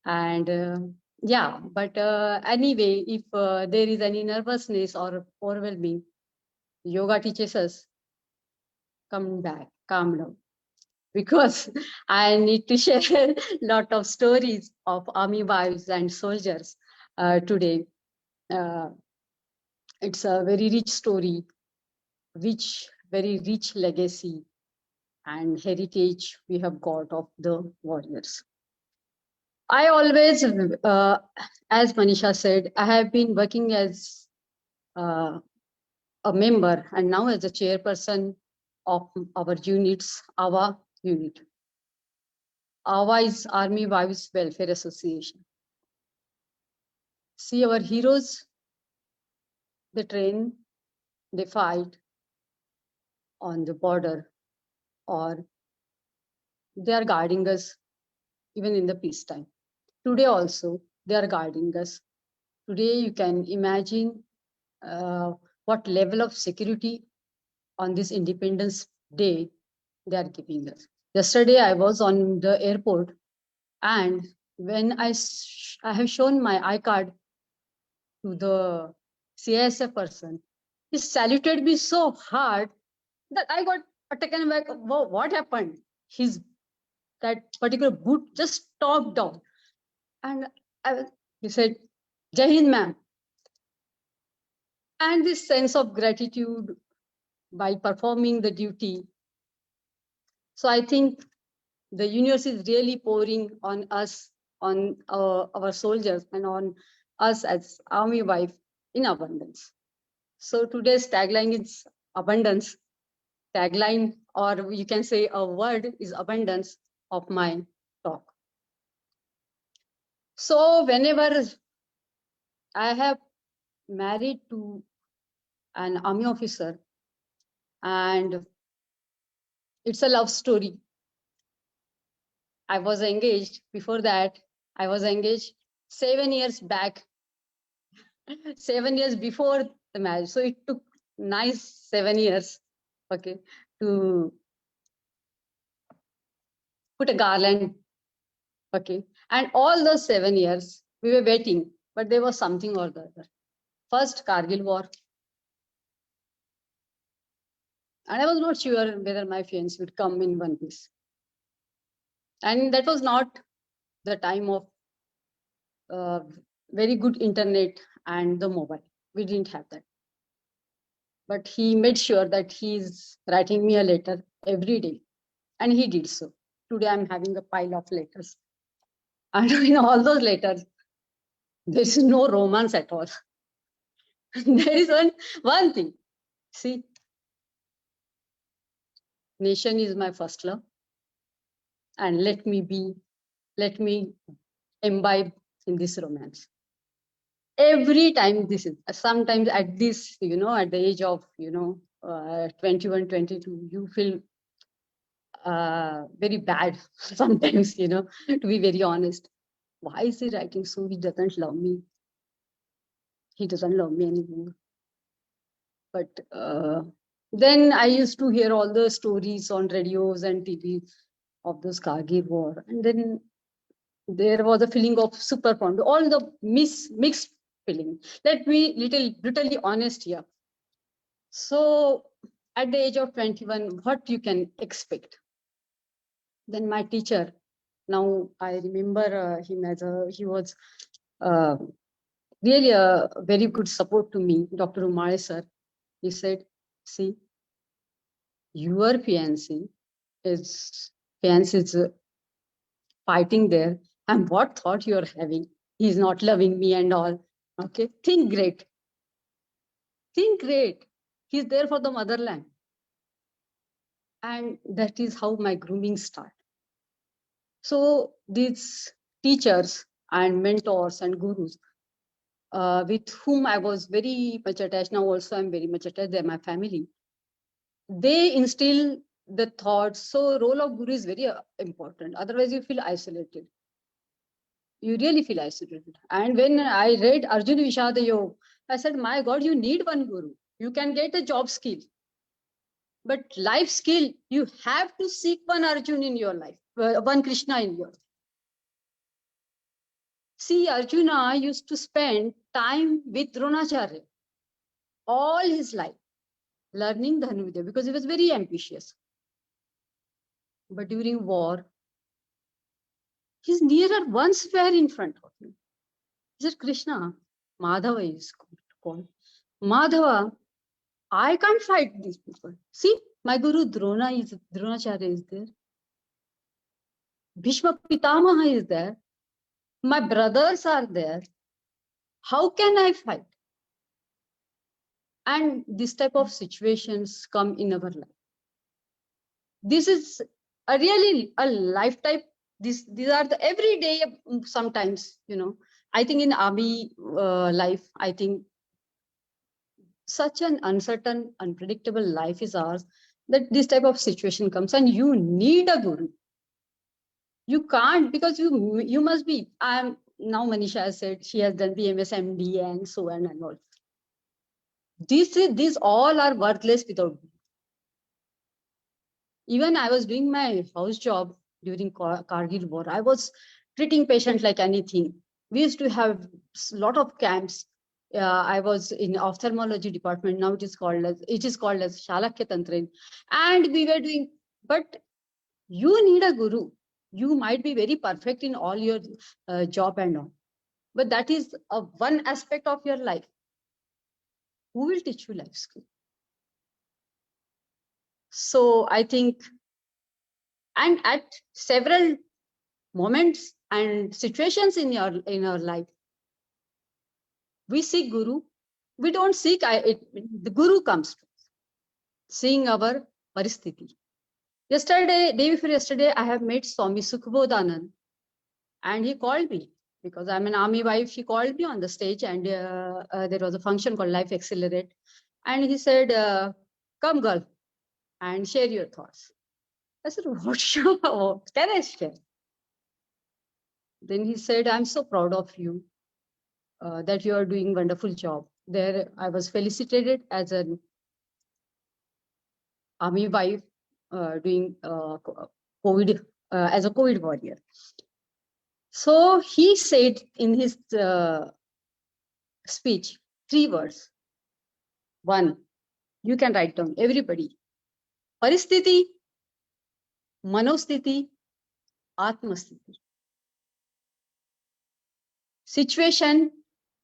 And yeah, but anyway, if there is any nervousness or overwhelming, yoga teaches us, come back, calm down. Because I need to share a lot of stories of army wives and soldiers today. It's a very rich story, very rich legacy and heritage we have got of the warriors. I always, as Manisha said, I have been working as a member and now as a chairperson of our units, AWA unit. AWA is Army Wives Welfare Association. See, our heroes, they train, they fight on the border, or they are guarding us even in the peacetime. Today also, they are guarding us. Today, you can imagine what level of security on this Independence Day they are giving us. Yesterday, I was on the airport, and when I have shown my iCard to the CISF person, he saluted me so hard that I got taken back. Whoa, what happened? That particular boot just stopped down. And he said, Jai Hind, ma'am. and this sense of gratitude by performing the duty. So I think the universe is really pouring on us, on our soldiers, and on us as army wife in abundance. So today's tagline is abundance. Tagline, or you can say a word, is abundance of my talk. So whenever I have married to an army officer, and it's a love story. I was engaged. Before that, I was engaged 7 years back, 7 years before the marriage. So it took nice 7 years, okay, to put a garland, okay. And all those 7 years, we were waiting, but there was something or the other. First, Kargil war. And I was not sure whether my fiance would come in one piece. And that was not the time of very good internet and the mobile. We didn't have that. But he made sure that he's writing me a letter every day. And he did so. Today I'm having a pile of letters. And in all those letters, there is no romance at all. There is one thing. See, nation is my first love. And let me imbibe in this romance. Every time this is, sometimes at this, at the age of, 21, 22, you feel very bad sometimes, to be very honest. Why is he writing so? He doesn't love me. He doesn't love me anymore. But then I used to hear all the stories on radios and TV of this Kargil war. And then there was a feeling of super fond, all the mixed feeling. Let me little brutally honest here. So at the age of 21, what you can expect? Then my teacher, now I remember him as he was really a very good support to me, Dr. Umare sir. He said, see, your fiancé is fighting there, and what thought you're having? He's not loving me and all. Okay, think great. Think great. He's there for the motherland. And that is how my grooming started. So these teachers and mentors and gurus with whom I was very much attached, now also I'm very much attached, they're my family. They instill the thoughts. So role of guru is very important. Otherwise you feel isolated. You really feel isolated. And when I read Arjuna Vishada Yoga, I said, my God, you need one guru. You can get a job skill. But life skill, you have to seek one Arjuna in your life, one Krishna in your life. See, Arjuna used to spend time with Dronacharya all his life, learning Dhanvidya, because he was very ambitious. But during war, his nearer ones were in front of him. He said, Krishna, Madhava is called. Madhava, I can't fight these people. See, my Guru Dronacharya is there. Bhishma Pitamaha is there. My brothers are there. How can I fight? And this type of situations come in our life. This is a really a lifetime. These are the everyday, sometimes, I think in army life, I think such an uncertain, unpredictable life is ours, that this type of situation comes and you need a guru. You can't, because you must be, now Manisha has said she has done BMS, MD and so on and all. These all are worthless without guru. Even I was doing my house job during Kargil war. I was treating patients like anything. We used to have a lot of camps. I was in ophthalmology department. Now it is called as Shalakya Tantrin. And we were doing, but you need a guru. You might be very perfect in all your job and all. But that is one aspect of your life. who will teach you life skill? So I think, and at several moments and situations in our life, we seek Guru. We don't seek the Guru comes to us, seeing our paristhiti. Day before yesterday, I have met Swami Sukhbodhanand, and he called me because I'm an army wife. He called me on the stage, and there was a function called Life Accelerate, and he said, "Come, girl, and share your thoughts." I said, "What can I share?" Then he said, "I'm so proud of you that you are doing wonderful job." There, I was felicitated as an army wife doing COVID as a COVID warrior. So he said in his speech 3 words. 1, you can write down, everybody. Paristhiti, manosthiti, atmasthiti. Situation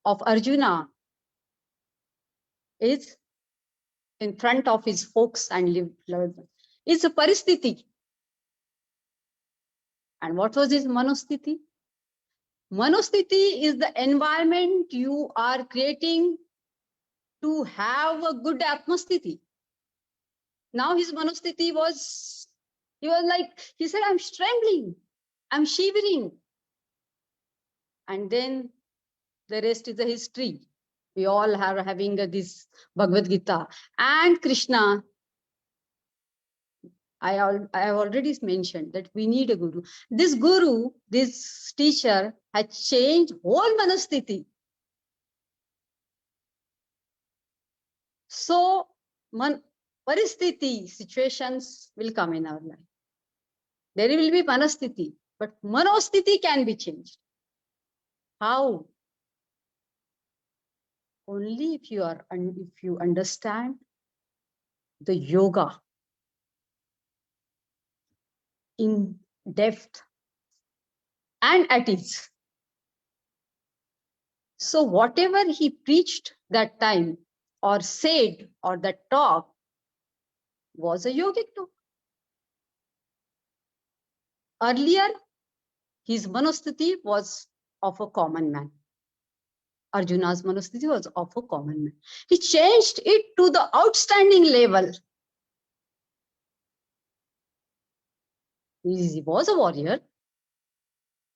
of Arjuna is in front of his folks and lived. It's a paristhiti. And what was his manosthiti? Manosthiti is the environment you are creating to have a good atmasthiti. Now his manosthiti was, he said, I'm trembling, I'm shivering. And then the rest is a history. We all are having this Bhagavad Gita. And Krishna, I have already mentioned that we need a guru. This guru, this teacher has changed whole manosthiti. So, paristhiti, situations will come in our life. There will be manasthiti, but manosthiti can be changed. How? Only if you understand the yoga in depth and at ease. So whatever he preached that time or said or that talk was a yogic talk. Earlier, his manosthiti was of a common man. Arjuna's manosthiti was of a common man. He changed it to the outstanding level. He was a warrior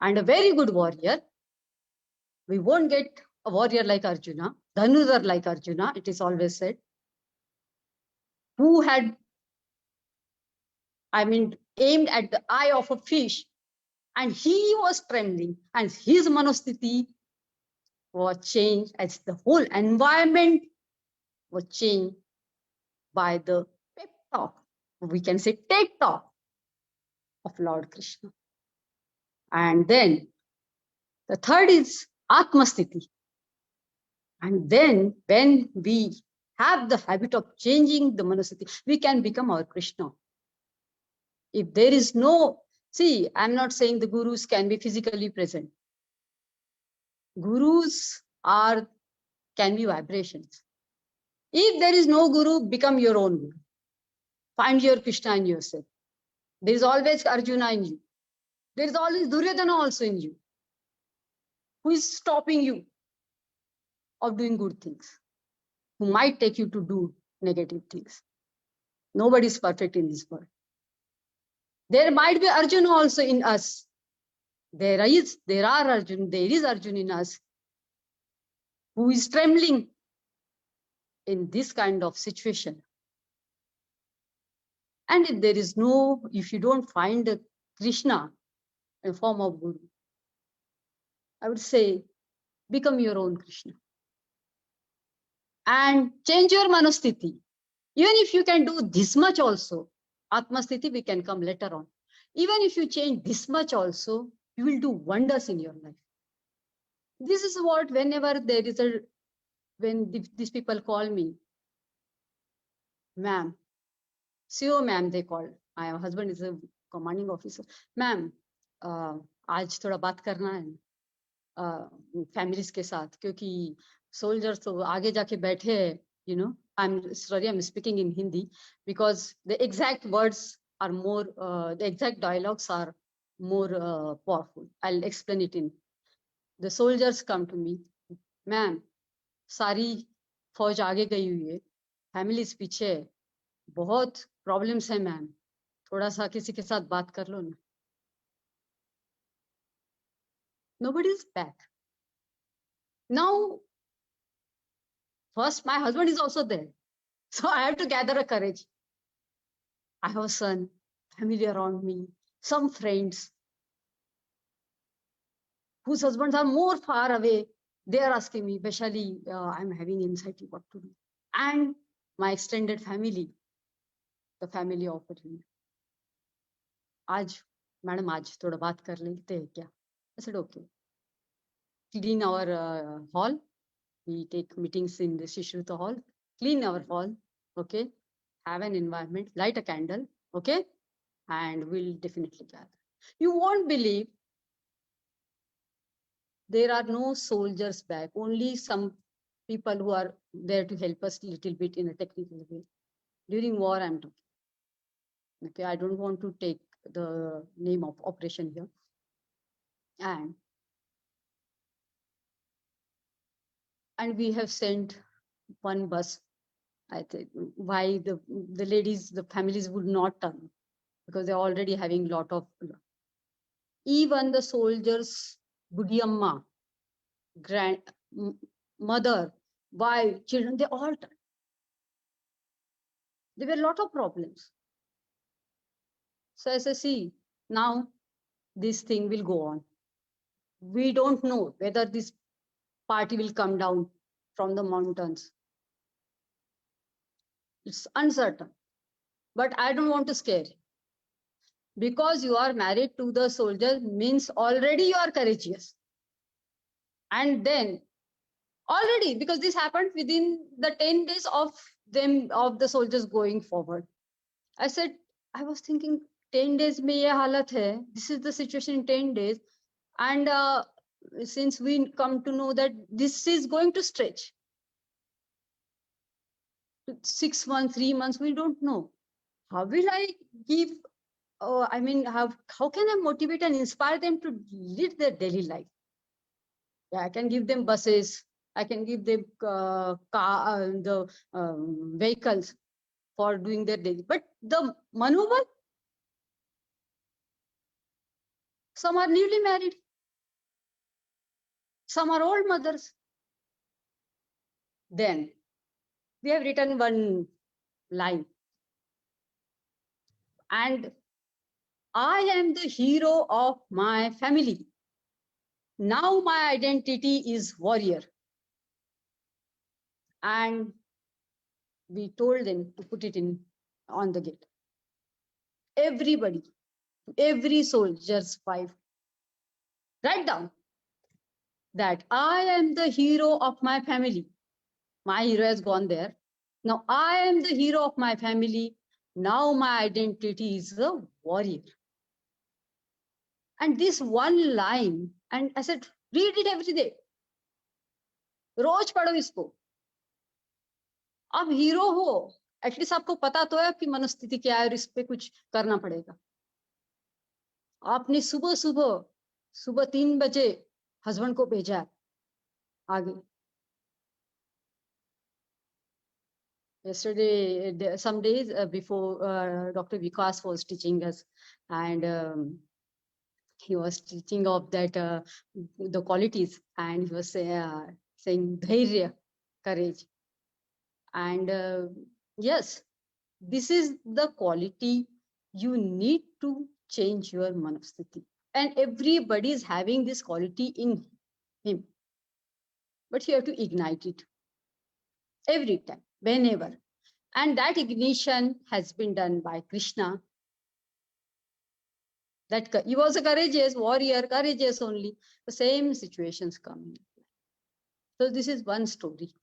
and a very good warrior. We won't get a warrior like Arjuna, Dhanudhar like Arjuna, it is always said, who had, aimed at the eye of a fish, and he was trembling, and his manosthiti was changed as the whole environment was changed by the pep talk, we can say TED talk of Lord Krishna. And then the third is Atmasthiti. And then when we have the habit of changing the manosthiti, we can become our Krishna. If there is no, see, I'm not saying the gurus can be physically present. Gurus can be vibrations. If there is no guru, become your own guru. Find your Krishna in yourself. There is always Arjuna in you. There is always Duryodhana also in you. Who is stopping you of doing good things? Who might take you to do negative things? Nobody is perfect in this world. There might be Arjuna also in us. There is Arjuna in us who is trembling in this kind of situation. And if you don't find a Krishna in form of Guru, I would say, become your own Krishna. And change your manosthiti. Even if you can do this much also, Atmasthiti we can come later on. Even if you change this much also, you will do wonders in your life. This is what whenever there is when these people call me, ma'am, CO ma'am they call. My husband is a commanding officer. Ma'am, आज थोड़ा बात करना है families के साथ, क्योंकि soldiers तो आगे जाके बैठे हैं I'm sorry, I'm speaking in Hindi because the exact words are more, the exact dialogues are more powerful. I'll explain it in. The soldiers come to me, ma'am, सारी फौज आगे गई हुई है, फैमिलीज पीछे है, बहुत प्रॉब्लम्स है मैम, थोड़ा सा किसी के साथ बात कर लो ना. Nobody is back. Now, first, my husband is also there. So I have to gather a courage. I have a son, family around me, some friends whose husbands are more far away. They are asking me, Vaishali, I'm having anxiety, what to do? And my extended family, the family of it. आज madam आज थोड़ा बात कर लेते हैं क्या? I said okay. Clean our hall. We take meetings in the Shishruta hall. Clean our hall. Okay. Have an environment. Light a candle. Okay. And we'll definitely gather. You won't believe there are no soldiers back. Only some people who are there to help us a little bit in a technical way. During war, I'm talking. Okay. I don't want to take the name of operation here. And we have sent one bus. I think why the ladies, the families would not turn because they're already having lot of. Even the soldiers, Budiyamma, mother, wife, children, they all turned. There were a lot of problems. So I say, see, now this thing will go on. We don't know whether this party will come down from the mountains. It's uncertain, but I don't want to scare you. Because you are married to the soldier means already you are courageous. And then already, because this happened within the 10 days of the soldiers going forward. I said, I was thinking 10 days mein ye halat hai. This is the situation in 10 days. And since we come to know that this is going to stretch 6 months, 3 months, we don't know. How will I give, how can I motivate and inspire them to lead their daily life? Yeah, I can give them buses. I can give them vehicles for doing their daily. But the maneuver, some are newly married. Some are old mothers. Then we have written one line. And I am the hero of my family. Now my identity is warrior. And we told them to put it on the gate. Everybody, every soldier's wife, write down that I am the hero of my family. My hero has gone there. Now I am the hero of my family. Now my identity is a warrior. And this one line, and I said, read it every day. रोज पढ़ो इसको. आप hero हो, at least आपको पता तो है आपकी मनोस्थिति क्या है और इस पे कुछ करना पड़ेगा. आपने सुबह 3 बजे हस्बैंड को भेजा आगे. Yesterday, some days before, Dr. Vikas was teaching us, and he was teaching of that the qualities, and he was saying dhairya, courage. And yes, this is the quality you need to change your manasthiti. And everybody is having this quality in him. But you have to ignite it every time, whenever. And that ignition has been done by Krishna. That he was a courageous warrior, courageous only. The same situations come. So this is one story.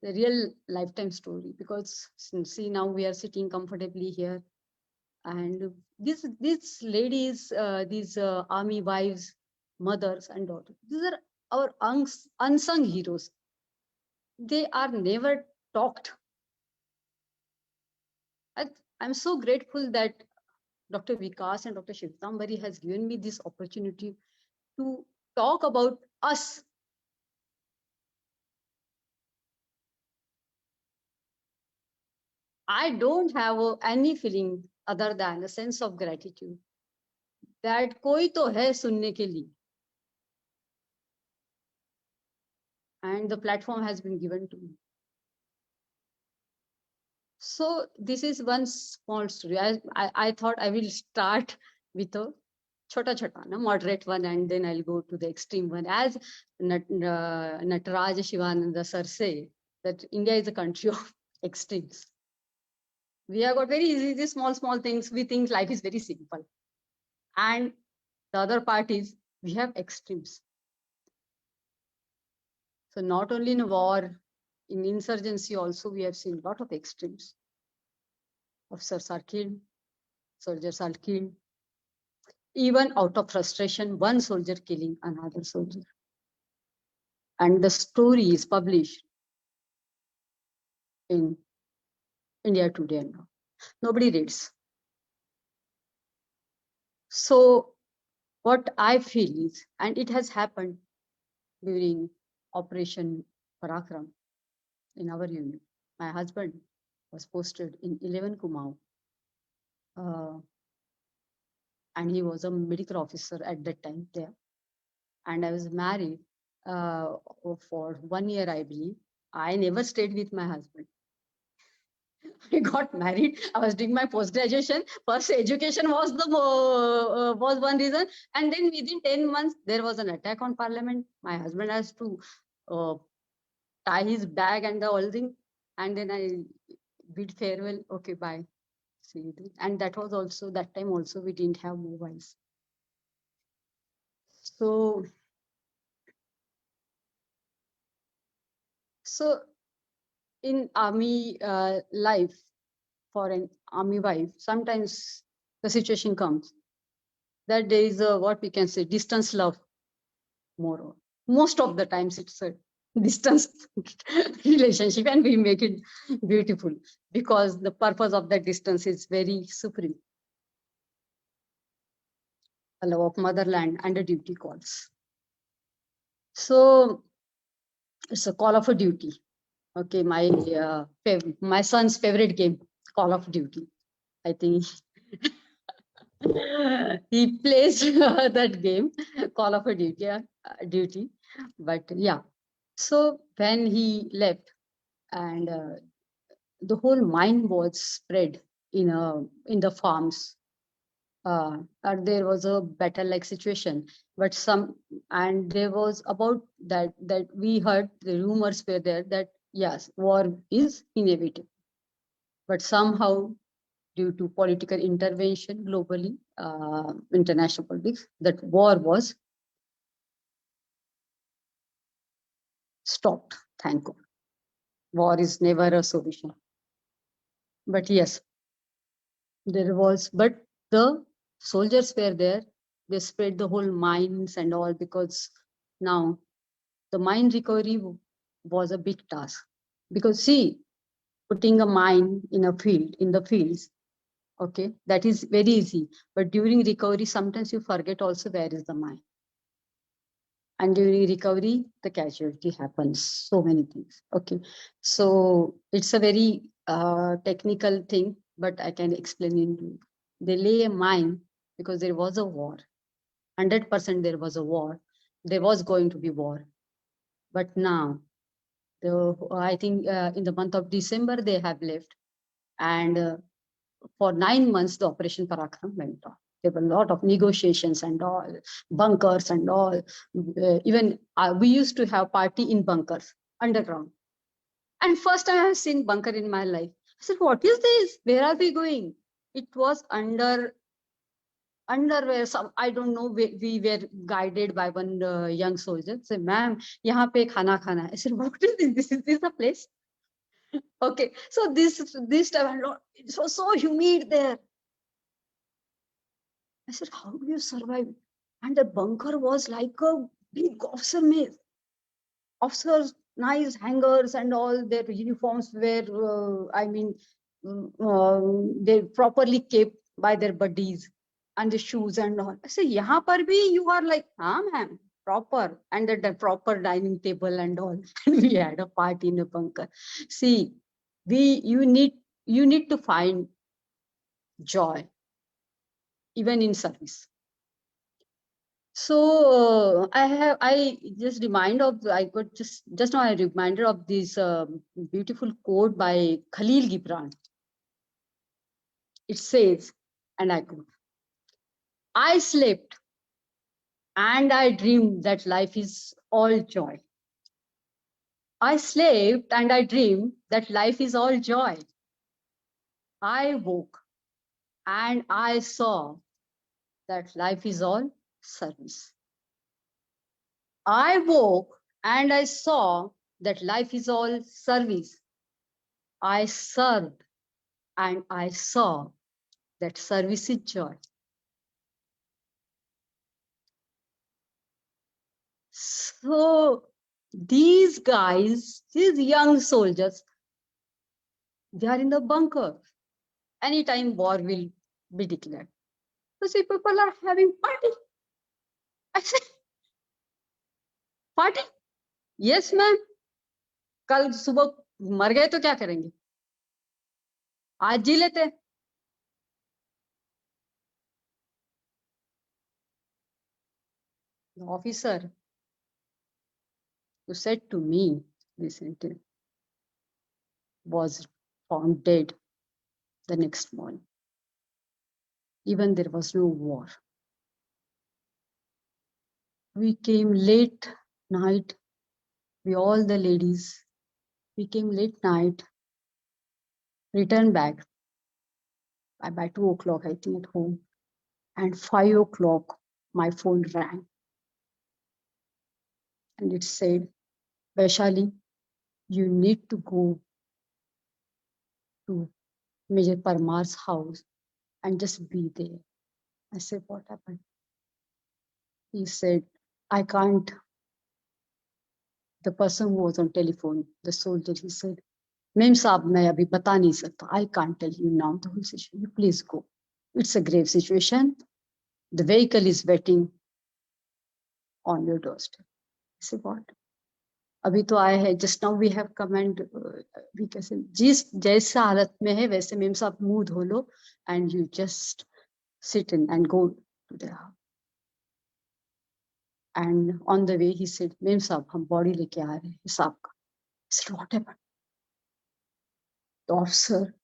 The real lifetime story, because see, now we are sitting comfortably here. And these ladies, these army wives, mothers and daughters, these are our unsung heroes, they are never talked. I'm so grateful that Dr. Vikas and Dr. Shivtambari has given me this opportunity to talk about us. I don't have any feeling other than a sense of gratitude that koi to hai sunne ke liye. And the platform has been given to me. So this is one small story. I thought I will start with a chota, moderate one, and then I'll go to the extreme one. As Nataraj Shivananda sir say, that India is a country of extremes. We have got very easy, small things. We think life is very simple. And the other part is we have extremes. So not only in war, in insurgency also, we have seen a lot of extremes. Officers are killed, soldiers are killed. Even out of frustration, one soldier killing another soldier. And the story is published in India Today and all. Nobody reads. So what I feel is, and it has happened during Operation Parakram in our unit. My husband was posted in 11 Kumaon. And he was a medical officer at that time there. And I was married for 1 year, I believe. I never stayed with my husband. I got married. I was doing my post-graduation. First, education was the was one reason, and then within 10 months there was an attack on Parliament. My husband has to tie his bag and the whole thing, and then I bid farewell. Okay, bye. See you then. And that was also that time. Also, we didn't have mobiles. So in army life, for an army wife, sometimes the situation comes that there is a, what we can say, distance love more. Most of the times it's a distance relationship, and we make it beautiful because the purpose of that distance is very supreme. A love of motherland and a duty calls. So it's a call of a duty. Okay, my son's favorite game, Call of Duty. I think he plays that game, Call of a Duty. But yeah, so when he left, and the whole mine was spread in the farms. There was a battle-like situation, but there was about that we heard the rumors were there that yes, war is inevitable, but somehow due to political intervention globally, international politics, that war was stopped. Thank God. War is never a solution. But yes, there was, but the soldiers were there. They spread the whole mines and all, because now the mine recovery was a big task. Because see, putting a mine in a field, in the fields, okay, that is very easy. But during recovery, sometimes you forget also where is the mine. And during recovery, the casualty happens. So many things. Okay, so it's a very technical thing, but I can explain it to you. They lay a mine because there was a war. 100% there was a war. There was going to be war. But now, I think in the month of December, they have left. And for 9 months, the Operation Parakram went on. There were a lot of negotiations and all, bunkers and all. Even we used to have party in bunkers, underground. And first time I have seen bunker in my life. I said, what is this? Where are we going? It was under where some, I don't know, we were guided by one young soldier. Say, ma'am, yahan pe khana khana. I said, what is this? Is this a place? Okay, so this time it was so humid there. I said, how do you survive? And the bunker was like a big officers, nice hangers and all their uniforms were, they properly kept by their buddies and the shoes and all. I say, yahan par bhi you are like, ma'am, proper, and the proper dining table and all. And we had a party in a bunker. See, you need to find joy even in service. So I just now a reminder of this beautiful quote by Khalil Gibran. It says, and I quote, I slept and I dreamed that life is all joy. I slept and I dreamed that life is all joy. I woke and I saw that life is all service. I woke and I saw that life is all service. I served and I saw that service is joy. So these guys, these young soldiers, they are in the bunker. Anytime war will be declared. So see, people are having party. I say, party? Yes, ma'am. कल सुबह मर गए तो क्या करेंगे? आज जी लेते हैं. The officer who said to me recently was found dead the next morning. Even there was no war. We came late night. We all the ladies, we came late night, returned back by 2 o'clock, I think, at home. And 5 o'clock, my phone rang. And it said, Vaishali, you need to go to Major Parmar's house and just be there. I said, what happened? He said, I can't. The person who was on telephone, the soldier, he said, Mem saab, main abhi bata nahi sakta. I can't tell you now the whole situation. You please go. It's a grave situation. The vehicle is waiting on your doorstep. I said, what? अभी तो आए हैं. Just now we have come and we can say, जिस जैसा हालत में है वैसे मेम साहब मुंह धो लो and you just sit in and go to their house. And on the way he said, ma'am साहब हम बॉडी लेके आ रहे हैं साहब का. I said, what happened? The officer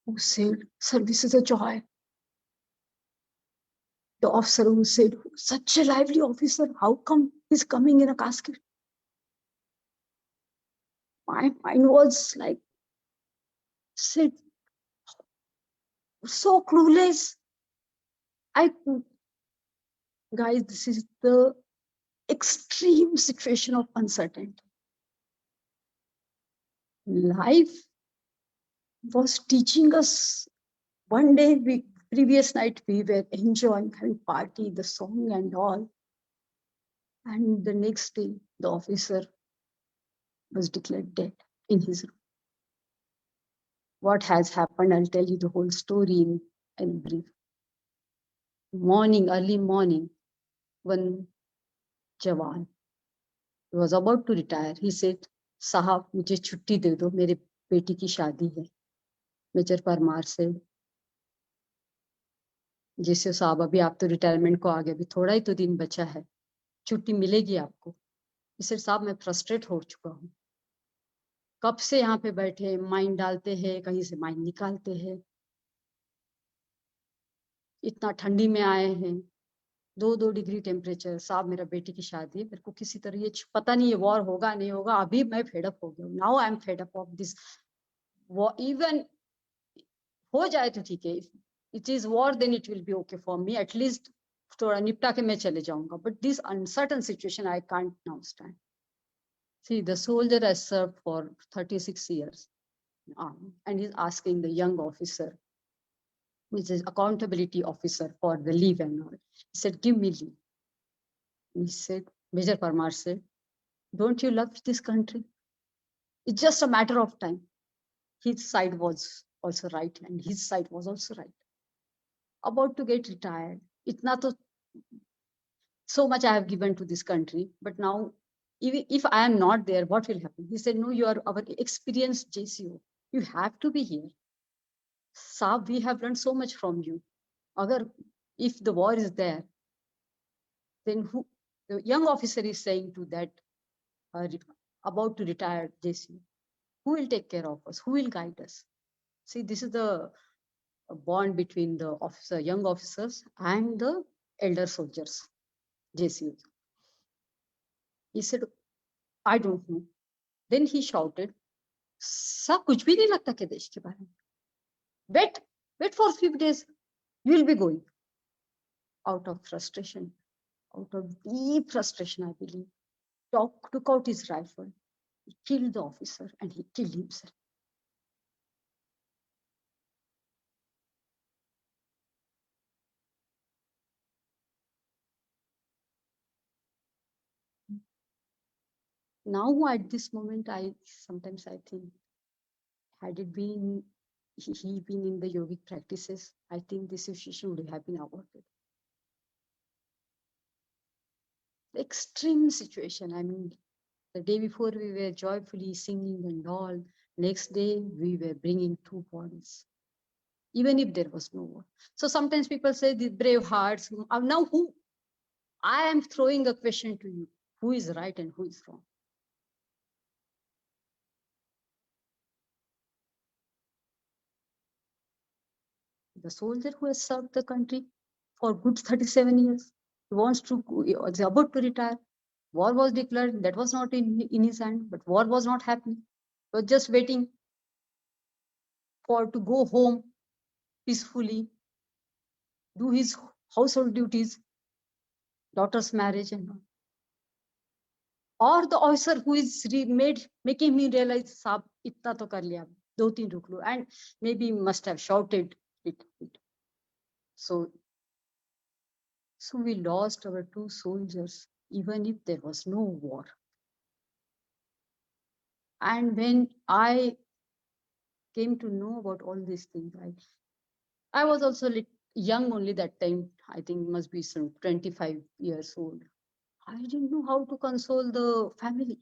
who said, sir, this is a joy. The officer who said, such a lively officer, how come he's coming in a casket? My mind was like, said, so clueless. Guys, this is the extreme situation of uncertainty. Life was teaching us. One day, previous night, we were enjoying, having party, the song and all. And the next day, the officer was declared dead in his room. What has happened, I'll tell you the whole story in brief. Early morning, one Jawan was about to retire. He said, Sahab, मुझे छुट्टी दे दो, मेरे बेटी की शादी है. Major Parmar said, जैसे साहब अभी आप तो रिटायरमेंट को आ गए, अभी थोड़ा ही तो दिन बचा है, छुट्टी मिलेगी आपको. इसे साहब मैं फ्रस्ट्रेट हो चुका हूँ. कब से यहाँ पे बैठे माइंड डालते हैं, कहीं से माइंड निकालते हैं. इतना ठंडी में आए हैं, 2 डिग्री टेम्परेचर. साहब मेरा बेटी की शादी है, मेरे को किसी तरह ये पता नहीं है वॉर होगा नहीं होगा. अभी मैं फेडअप हो गया. Now I am fed up of this war. Even हो जाए तो ठीक है. It is war then it will be okay for me. At least थोड़ा निपटा के मैं चले जाऊंगा. But this uncertain situation I can't now stand. See, the soldier has served for 36 years and he's asking the young officer, which is accountability officer, for the leave and all. He said, give me leave. He said, Major Parmar said, don't you love this country? It's just a matter of time. His side was also right, and his side was also right. About to get retired. It's not so much I have given to this country, but now if I am not there, what will happen? He said, no, you are our experienced JCO. You have to be here. Saab, we have learned so much from you. Agar, if the war is there, then who, the young officer is saying to that about to retire JCO, who will take care of us? Who will guide us? See, this is the bond between the officer, young officers and the elder soldiers, JCO. He said, I don't know. Then he shouted, "Sir, कुछ भी नहीं लगता क्या देश के बारे में? Wait for 5 days. You will be going." Out of frustration, out of deep frustration, I believe, took out his rifle. He killed the officer and he killed himself. Now at this moment, sometimes I think, had it been he been in the yogic practices, I think this situation would have been avoided. The extreme situation. I mean, the day before we were joyfully singing and all. Next day we were bringing 2 bodies, even if there was no war. So sometimes people say the brave hearts. Now who? I am throwing a question to you: who is right and who is wrong? The soldier who has served the country for good 37 years, he wants to, is about to retire. War was declared, that was not in his hand, but war was not happening. He was just waiting to go home peacefully, do his household duties, daughter's marriage and all. Or the officer who is making me realize, Saab, itna to kar liya, 2-3 ruk lo, and maybe must have shouted it. So we lost our 2 soldiers, even if there was no war. And when I came to know about all these things, I was also young only that time. I think must be some 25 years old. I didn't know how to console the family.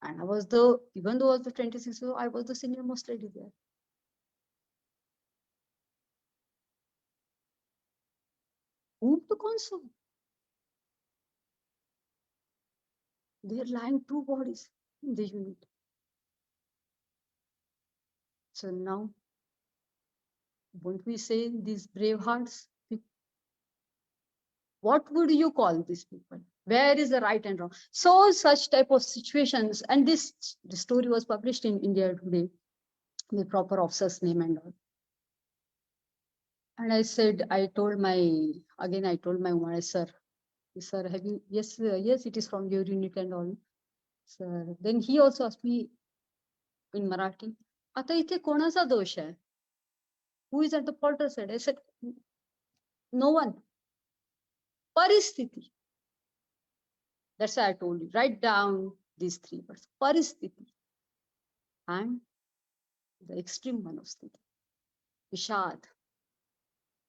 And I was even though I was the 26 years old, I was the senior most lady there. Whom to console? They're lying 2 bodies in the unit. So now, won't we say these brave hearts? What would you call these people? Where is the right and wrong? So such type of situations, and the story was published in India Today, the proper officer's name and all. And I said, I told my sir, have you? Yes, yes, it is from your unit and all. Sir, then he also asked me in Marathi, आता इथे कोणाचा दोष आहे? Who is at the porter side? I said, no one. Paristiti. That's why I told you, write down these 3 words. Paristiti. And the extreme one of sthiti. Vishad.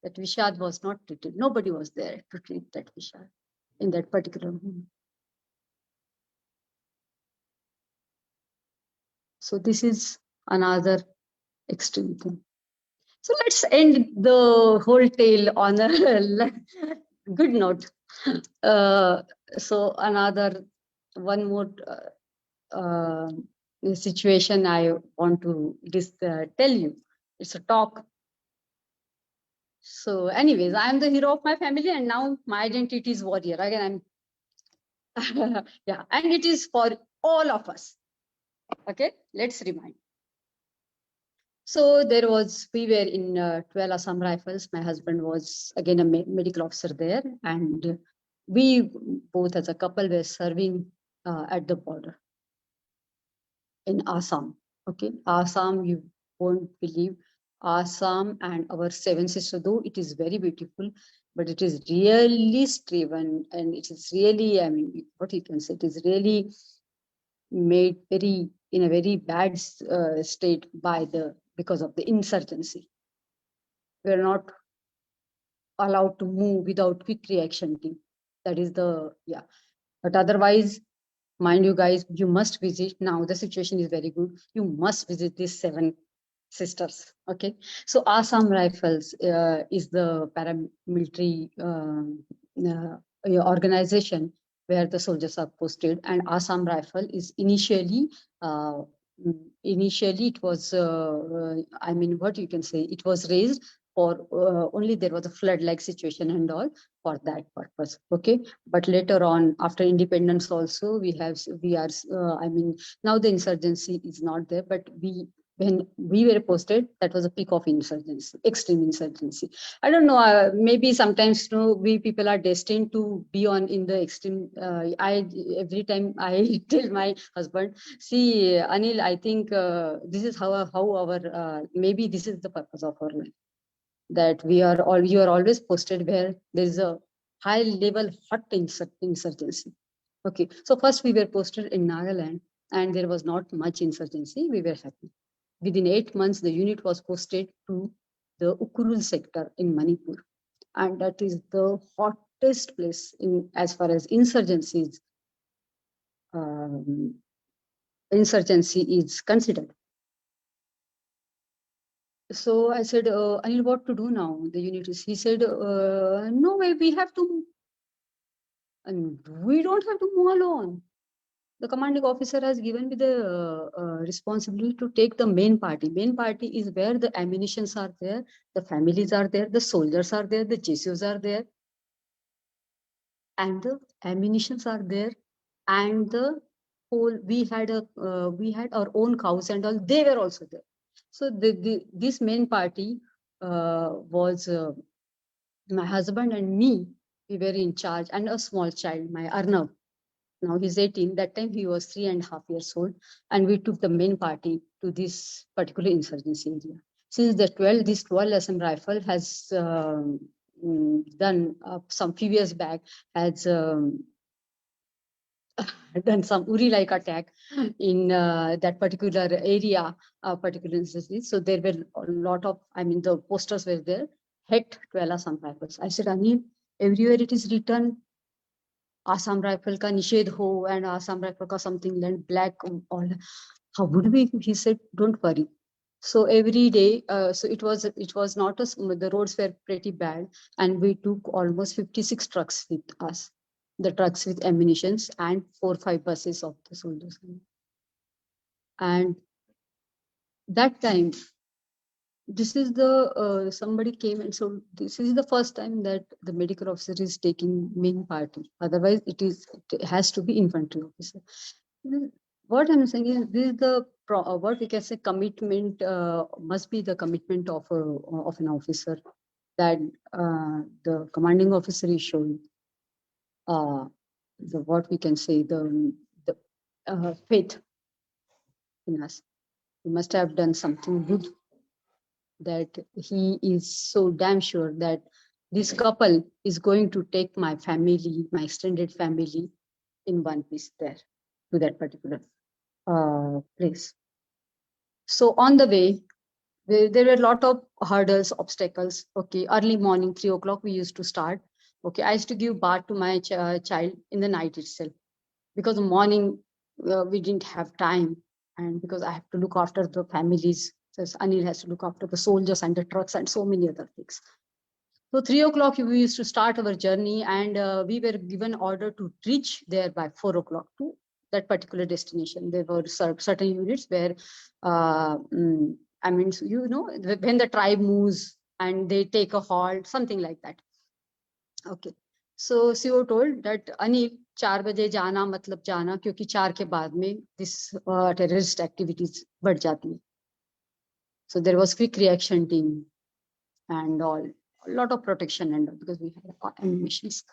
That Vishad was not treated. Nobody was there to treat that Vishad in that particular moment. So this is another extreme thing. So let's end the whole tale on a good note. So one more situation I want to tell you. It's a talk. So anyways, I'm the hero of my family, and now my identity is warrior. Again, yeah, and it is for all of us. Okay, let's remind. So we were in 12 Assam Rifles. My husband was again a medical officer there, and we both as a couple were serving at the border in Assam. Okay, Assam, you won't believe, Assam and our 7 sisters, though it is very beautiful, but it is really striven, and it is really, I mean, what you can say, it is really made in a very bad state because of the insurgency. We are not allowed to move without quick reaction team. That is yeah. But otherwise, mind you guys, you must visit. Now the situation is very good. You must visit these 7 sisters. Okay. So Assam Rifles is the paramilitary organization where the soldiers are posted, and Assam Rifle is initially it was I mean, what you can say, it was raised for only there was a flood-like situation and all for that purpose. Okay, but later on, after independence, also we are I mean, now the insurgency is not there, but when we were posted, that was a peak of insurgency, extreme insurgency. I don't know, maybe sometimes we people are destined to be in the extreme. Every time I tell my husband, see, Anil, I think this is how our maybe this is the purpose of our life, that you are always posted where there is a high level hot insurgency. Okay, so first we were posted in Nagaland, and there was not much insurgency. We were happy. Within 8 months, the unit was posted to the Ukurul sector in Manipur, and that is the hottest place in as far as insurgency is considered. So I said, Anil, what to do now? The unit is. He said, no way, we have to move. And we don't have to move alone. The commanding officer has given me the responsibility to take the main party. Main party is where the ammunitions are there, the families are there, the soldiers are there, the JCOs are there, and the ammunitions are there, and the whole we had our own cows and all. They were also there. So this main party was my husband and me. We were in charge, and a small child, my Arnav. Now he's 18. That time he was 3.5 years old, and we took the main party to this particular insurgency area. Since this 12 Assam rifle has done some few years back, has done some Uri-like attack in that particular area, particular insurgency. So there were a lot of, I mean, the posters were there. Het 12 Assam rifles. I said, Anil, everywhere it is written Assam rifle ka nishedh ho and Assam rifle ka something land black all. How would we? He said, don't worry. So every day, so it was not the roads were pretty bad, and we took almost 56 trucks with us, the trucks with ammunitions and 4 or 5 buses of the soldiers. And that time, this is the somebody came, and so this is the first time that the medical officer is taking main party. Otherwise, it has to be infantry officer. What I'm saying is, this is the what we can say commitment must be the commitment of an officer, that the commanding officer is showing. What we can say the faith in us. We must have done something good, that he is so damn sure that this couple is going to take my family, my extended family, in one piece there to that particular place. So on the way, there were a lot of hurdles, obstacles. Okay, early morning, 3 o'clock, we used to start. Okay, I used to give bath to my child in the night itself, because the morning we didn't have time, and because I have to look after the families. So Anil has to look after the soldiers and the trucks and so many other things. So 3 o'clock we used to start our journey, and we were given order to reach there by 4 o'clock to that particular destination. There were certain units where, I mean, you know, when the tribe moves and they take a halt, something like that. Okay. So CO told that Anil, 4 बजे जाना मतलब जाना, क्योंकि 4 के बाद में this terrorist activities बढ़ जाती है. So there was quick reaction team and all, a lot of protection and all, because we had ammunitions.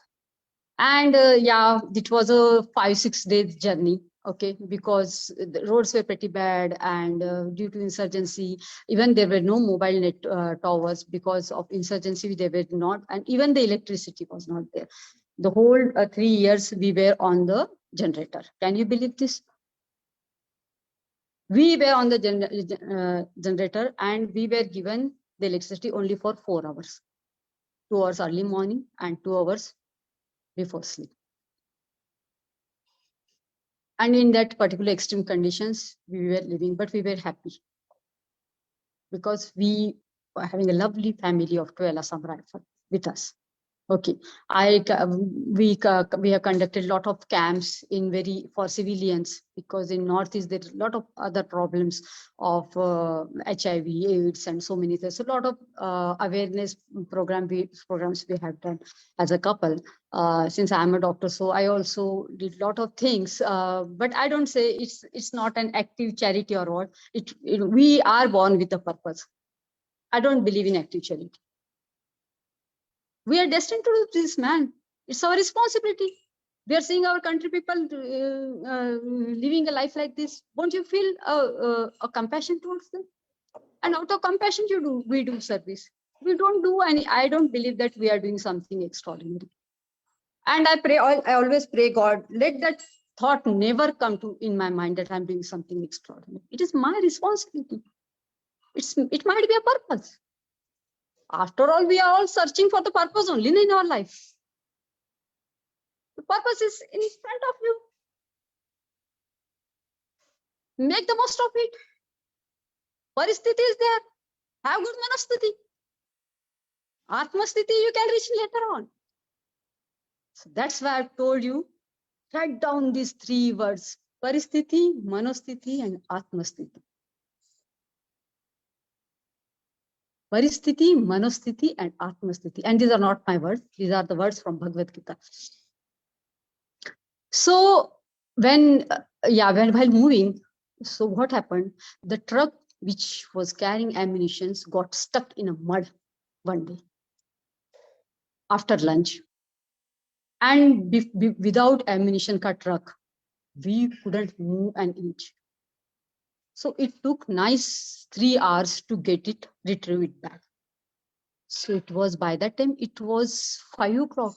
And yeah, it was a 5-6 days journey. Okay, because the roads were pretty bad, and due to insurgency, even there were no mobile net towers because of insurgency. They were not, and even the electricity was not there. The whole 3 years we were on the generator. Can you believe this? We were on the generator, and we were given the electricity only for 4 hours, 2 hours early morning and 2 hours before sleep. And in that particular extreme conditions, we were living, but we were happy because we were having a lovely family of 12 Assam rifles with us. Okay, we have conducted a lot of camps for civilians, because in Northeast there's a lot of other problems of HIV, AIDS, and so many. There's a lot of awareness programs we have done as a couple. Since I'm a doctor, so I also did a lot of things. But I don't say it's not an active charity or what. We are born with a purpose. I don't believe in active charity. We are destined to do this, man. It's our responsibility. We are seeing our country people living a life like this. Won't you feel a compassion towards them? And out of compassion, we do service. We don't do any. I don't believe that we are doing something extraordinary. And I always pray, God, let that thought never come in my mind that I'm doing something extraordinary. It is my responsibility. It might be a purpose. After all, we are all searching for the purpose only in our life. The purpose is in front of you. Make the most of it. Paristhiti is there. Have good manasthiti. Atmasthiti you can reach later on. So that's why I've told you, write down these 3 words: Paristhiti, Manosthiti, and Atmasthiti. Paristhiti, Manosthiti, and Atmasthiti. And these are not my words. These are the words from Bhagavad Gita. So while moving, so what happened? The truck which was carrying ammunition got stuck in a mud one day after lunch. And without ammunition car truck, we couldn't move an inch. So it took nice 3 hours to retrieve it back. So it was, by that time, it was 5 o'clock.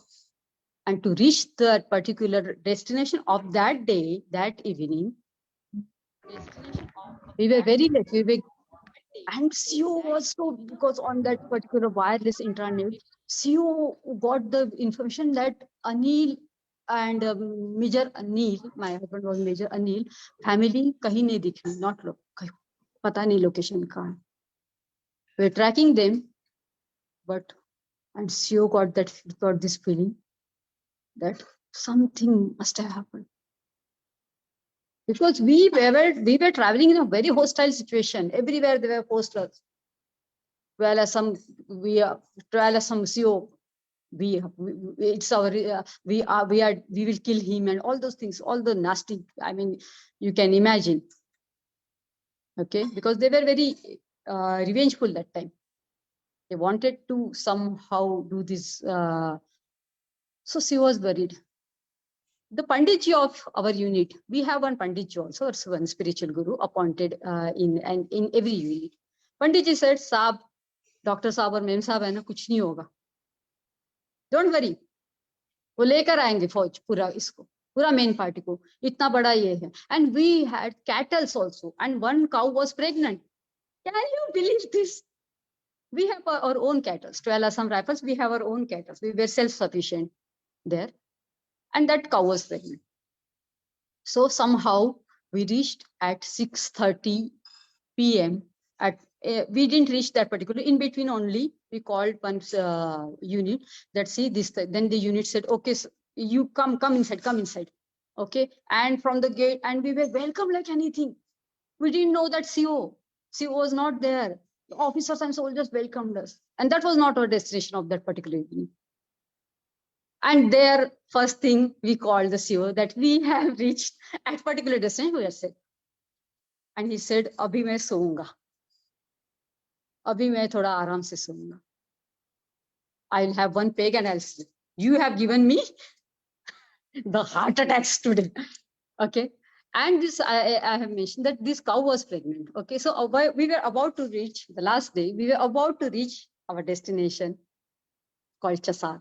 And to reach the particular destination of that day, that evening, we were very late. And CEO was so, because on that particular wireless intranet, CEO got the information that Anil and Major Anil, my husband was Major Anil, family kahin nahi dikhi, not look, pata nahi location ka. We're tracking them, and CEO got this feeling that something must have happened. Because we were traveling in a very hostile situation. Everywhere there were posters. Well, as some CEO, we will kill him, and all those things, all the nasty. I mean, you can imagine. Okay, because they were very revengeful that time. They wanted to somehow do this. So she was worried. The Panditji of our unit, we have one Panditji also, or one spiritual guru appointed in every unit. Panditji said, "Saab, Dr. Saab or Mem Saab hai na, kuch nahi hoga. Don't worry. वो लेकर आएंगे फौज पूरा इसको, पूरा main party को, इतना बड़ा ये है." And we had cattle also, and one cow was pregnant. Can you believe this? We have our own cattle. 12 Assam Rifles, we have our own cattle. We were self-sufficient there. And that cow was pregnant. So somehow we reached at 6:30 p.m. We didn't reach that particular, in between only, we called one unit that see this, then the unit said, okay, so you come inside. Okay. And from the gate, and we were welcome like anything. We didn't know that CO was not there. The officers and soldiers welcomed us. And that was not our destination of that particular evening. And there, first thing we called the CEO that we have reached at particular destination, we have said. And he said, "Abhi main sounga. Abhi main thoda aaram se sounga. I'll have one peg and I'll sleep. You have given me the heart attacks today." Okay. And this, I have mentioned that this cow was pregnant. Okay, so we were about to reach the last day. We were about to reach our destination called Chasad.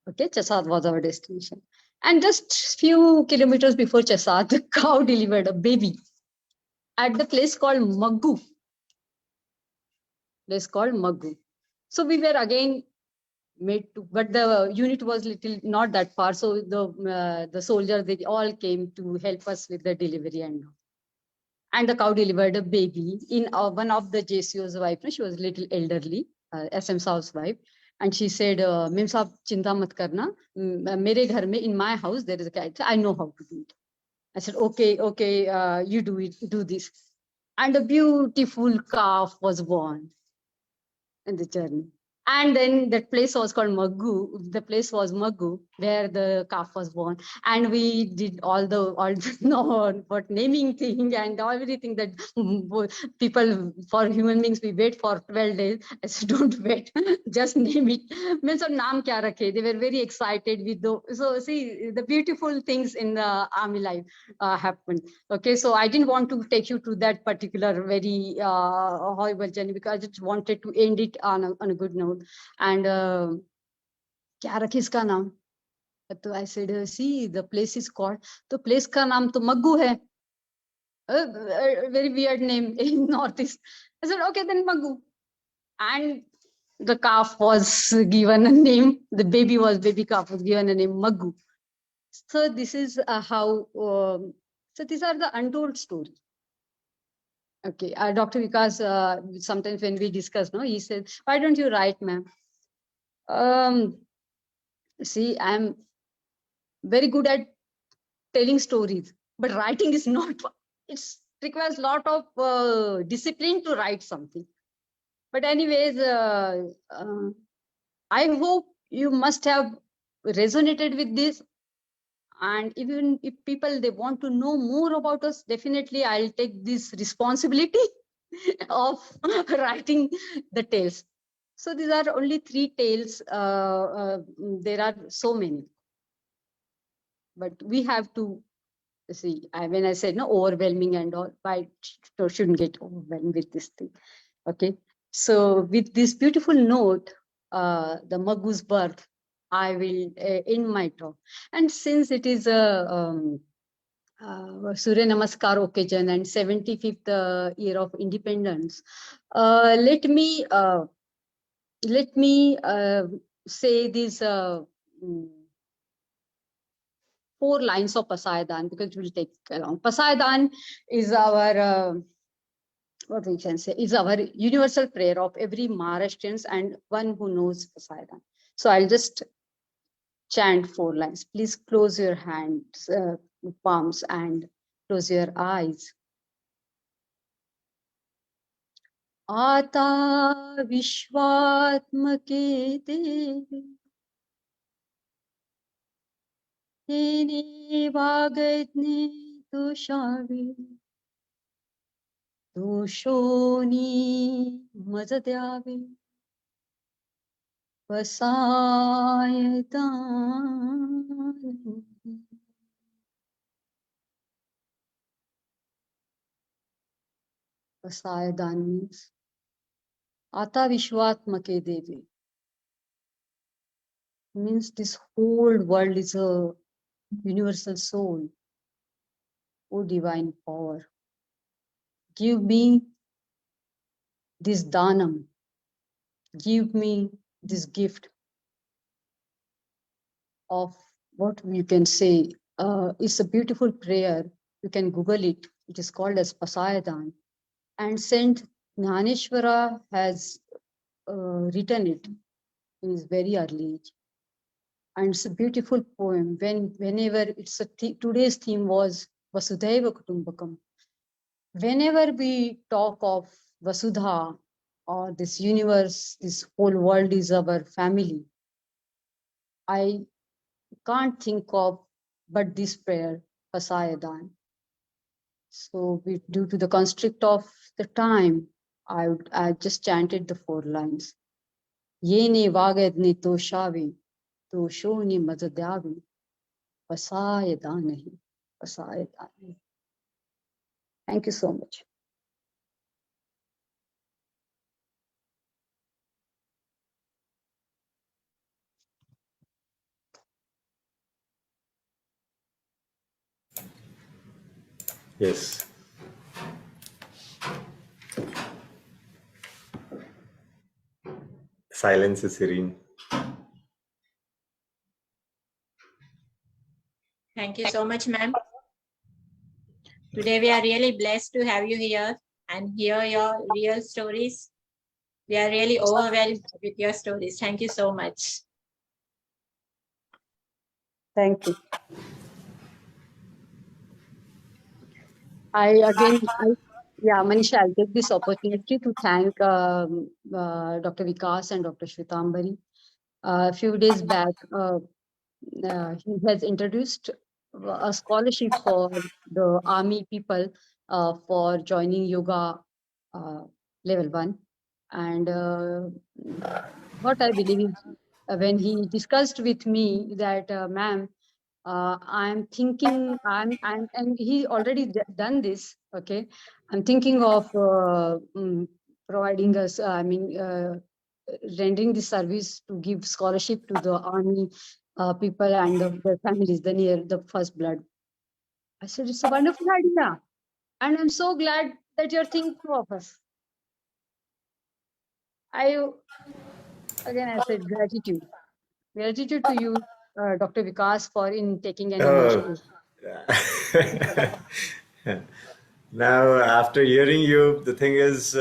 Okay, Chasad was our destination. And just few kilometers before Chasad, the cow delivered a baby at the place called Maggu. Place called Maggu. So we were again made to, but the unit was little not that far. So the soldiers, they all came to help us with the delivery and the cow delivered a baby in one of the JCO's wife. She was little elderly, SM Saab's wife. And she said, Mem Saab, chinta mat karna. Mere ghar mein, in my house, there is a cat. I know how to do it. I said, okay, you do it, do this. And a beautiful calf was born in the journey. And then that place was called Maggu. The place was Maggu, where the calf was born. And we did all the no, but naming thing and everything that people, for human beings, we wait for 12 days. I said, don't wait, just name it. Means naam kya rakhe? They were very excited with the, so see, the beautiful things in the army life happened. Okay, so I didn't want to take you to that particular very horrible journey because I just wanted to end it on a good note. And क्या रखे इसका नाम? तो I said, see, the place is called, तो place का नाम तो मग्गू है. Very weird name in Northeast. I said, okay, then Maggu. And the calf was given a name. The baby calf was given a name Maggu. So this is how. So these are the untold stories. Okay, Dr. Vikas, sometimes when we discuss, no, he said, why don't you write, ma'am? See, I'm very good at telling stories, but writing is not. It requires a lot of discipline to write something. But anyways, I hope you must have resonated with this. And even if people, they want to know more about us, definitely I'll take this responsibility of writing the tales. So these are only 3 tales. There are so many. But we have to see, when I said no overwhelming and all, I shouldn't get overwhelmed with this thing. Okay. So with this beautiful note, the Maggu's birth, I will end my talk. And since it is a Suryanamaskar occasion and 75th year of independence, let me say these 4 lines of Pasayadan, because it will take long. Pasayadan is our what we can say is our universal prayer of every Maharashtrians and one who knows Pasayadan. So I'll just chant 4 lines. Please close your hands, palms, and close your eyes. Ata Vishwatmake Devi Hene Vagadne Doshavi Doshoni Mazadyavi Pasayadan. Pasayadan means Ata Vishwatmake Devi. Means this whole world is a universal soul. O divine power, give me this dhanam. Give me this gift of what you can say. It's a beautiful prayer. You can Google it. It is called as Pasayadan. And Saint Jnaneshwara has written it in his very early age. And it's a beautiful poem. Whenever it's today's theme was Vasudhaiva Kutumbakam. Whenever we talk of Vasudha or this universe, this whole world is our family, I can't think of but this prayer, Pasayadan. So due to the constrict of the time, I just chanted the 4 lines. Yene vagadni toshavi, toshoni mazadyavi, Pasayadanahi, Pasayadanahi. Thank you so much. Yes. Silence is serene. Thank you so much, ma'am. Today we are really blessed to have you here and hear your real stories. We are really overwhelmed with your stories. Thank you so much. Thank you. Yeah, Manisha, I'll take this opportunity to thank Dr. Vikas and Dr. Shwetambari. A few days back, he has introduced a scholarship for the army people for joining yoga level 1. And what I believe is when he discussed with me that, ma'am, I'm thinking, and he already done this. Okay, I'm thinking of providing us. Rendering the service to give scholarship to the army people and their families, the first blood. I said it's a wonderful idea, and I'm so glad that you're thinking of us. I said gratitude to you, Dr. Vikas, for taking an initiative. Now, after hearing you, the thing is,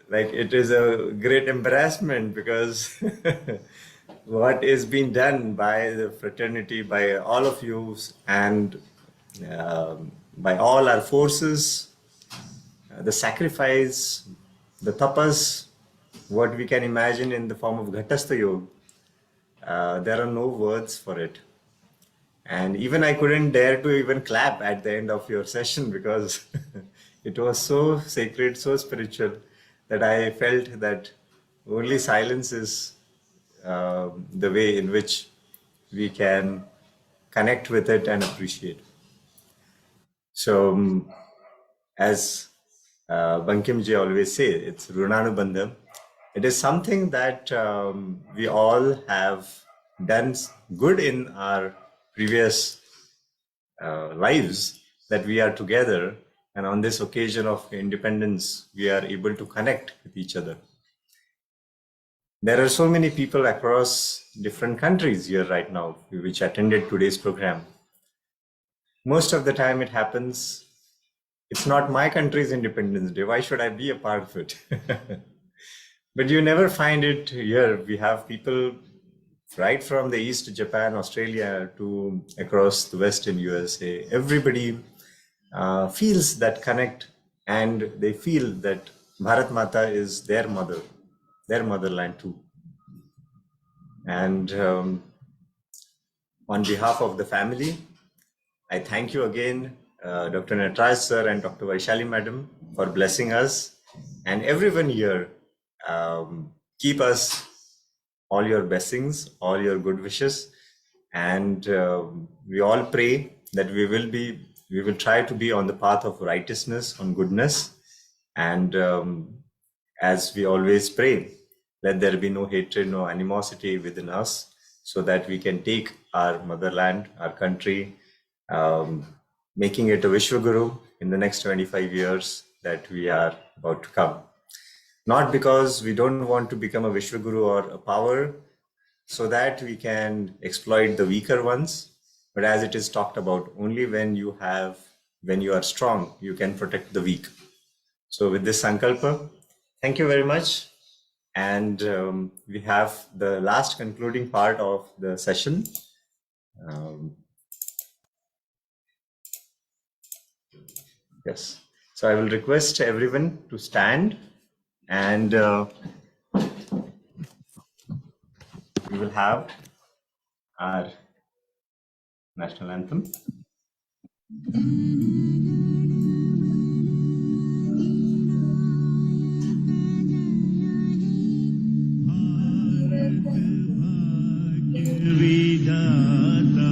like, it is a great embarrassment because what is being done by the fraternity, by all of you, and by all our forces, the sacrifice, the tapas, what we can imagine in the form of Ghatastha Yoga, there are no words for it. And even I couldn't dare to even clap at the end of your session because it was so sacred, so spiritual, that I felt that only silence is the way in which we can connect with it and appreciate. So, as Bankim ji always say, it's Runanubandha. It is something that we all have done good in our previous lives, that we are together, and on this occasion of independence, we are able to connect with each other. There are so many people across different countries here right now which attended today's program. Most of the time it happens, it's not my country's Independence Day, why should I be a part of it? But you never find it here. We have people right from the East, Japan, Australia, to across the West in USA. Everybody feels that connect, and they feel that Bharat Mata is their mother, their motherland too. And on behalf of the family, I thank you again, Dr. Nataraj sir and Dr. Vaishali madam, for blessing us, and everyone here. Keep us all your blessings, all your good wishes, and we all pray that we will try to be on the path of righteousness, on goodness, and as we always pray, let there be no hatred, no animosity within us, so that we can take our motherland, our country, making it a Vishwaguru in the next 25 years that we are about to come. Not because we don't want to become a Vishwaguru or a power so that we can exploit the weaker ones, but as it is talked about, only when you are strong, you can protect the weak. So with this sankalpa, thank you very much. And we have the last concluding part of the session. Yes. So I will request everyone to stand, and we will have our national anthem. Vidata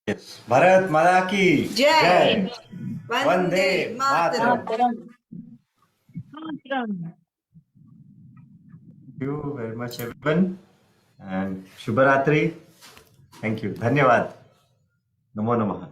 Yes. Bharat Mata ki Jai. Jai. Vande Vande Mataram. Mataram. Thank you very much, everyone. And Shubharatri. Thank you. Dhanyavad. Namo Namaha.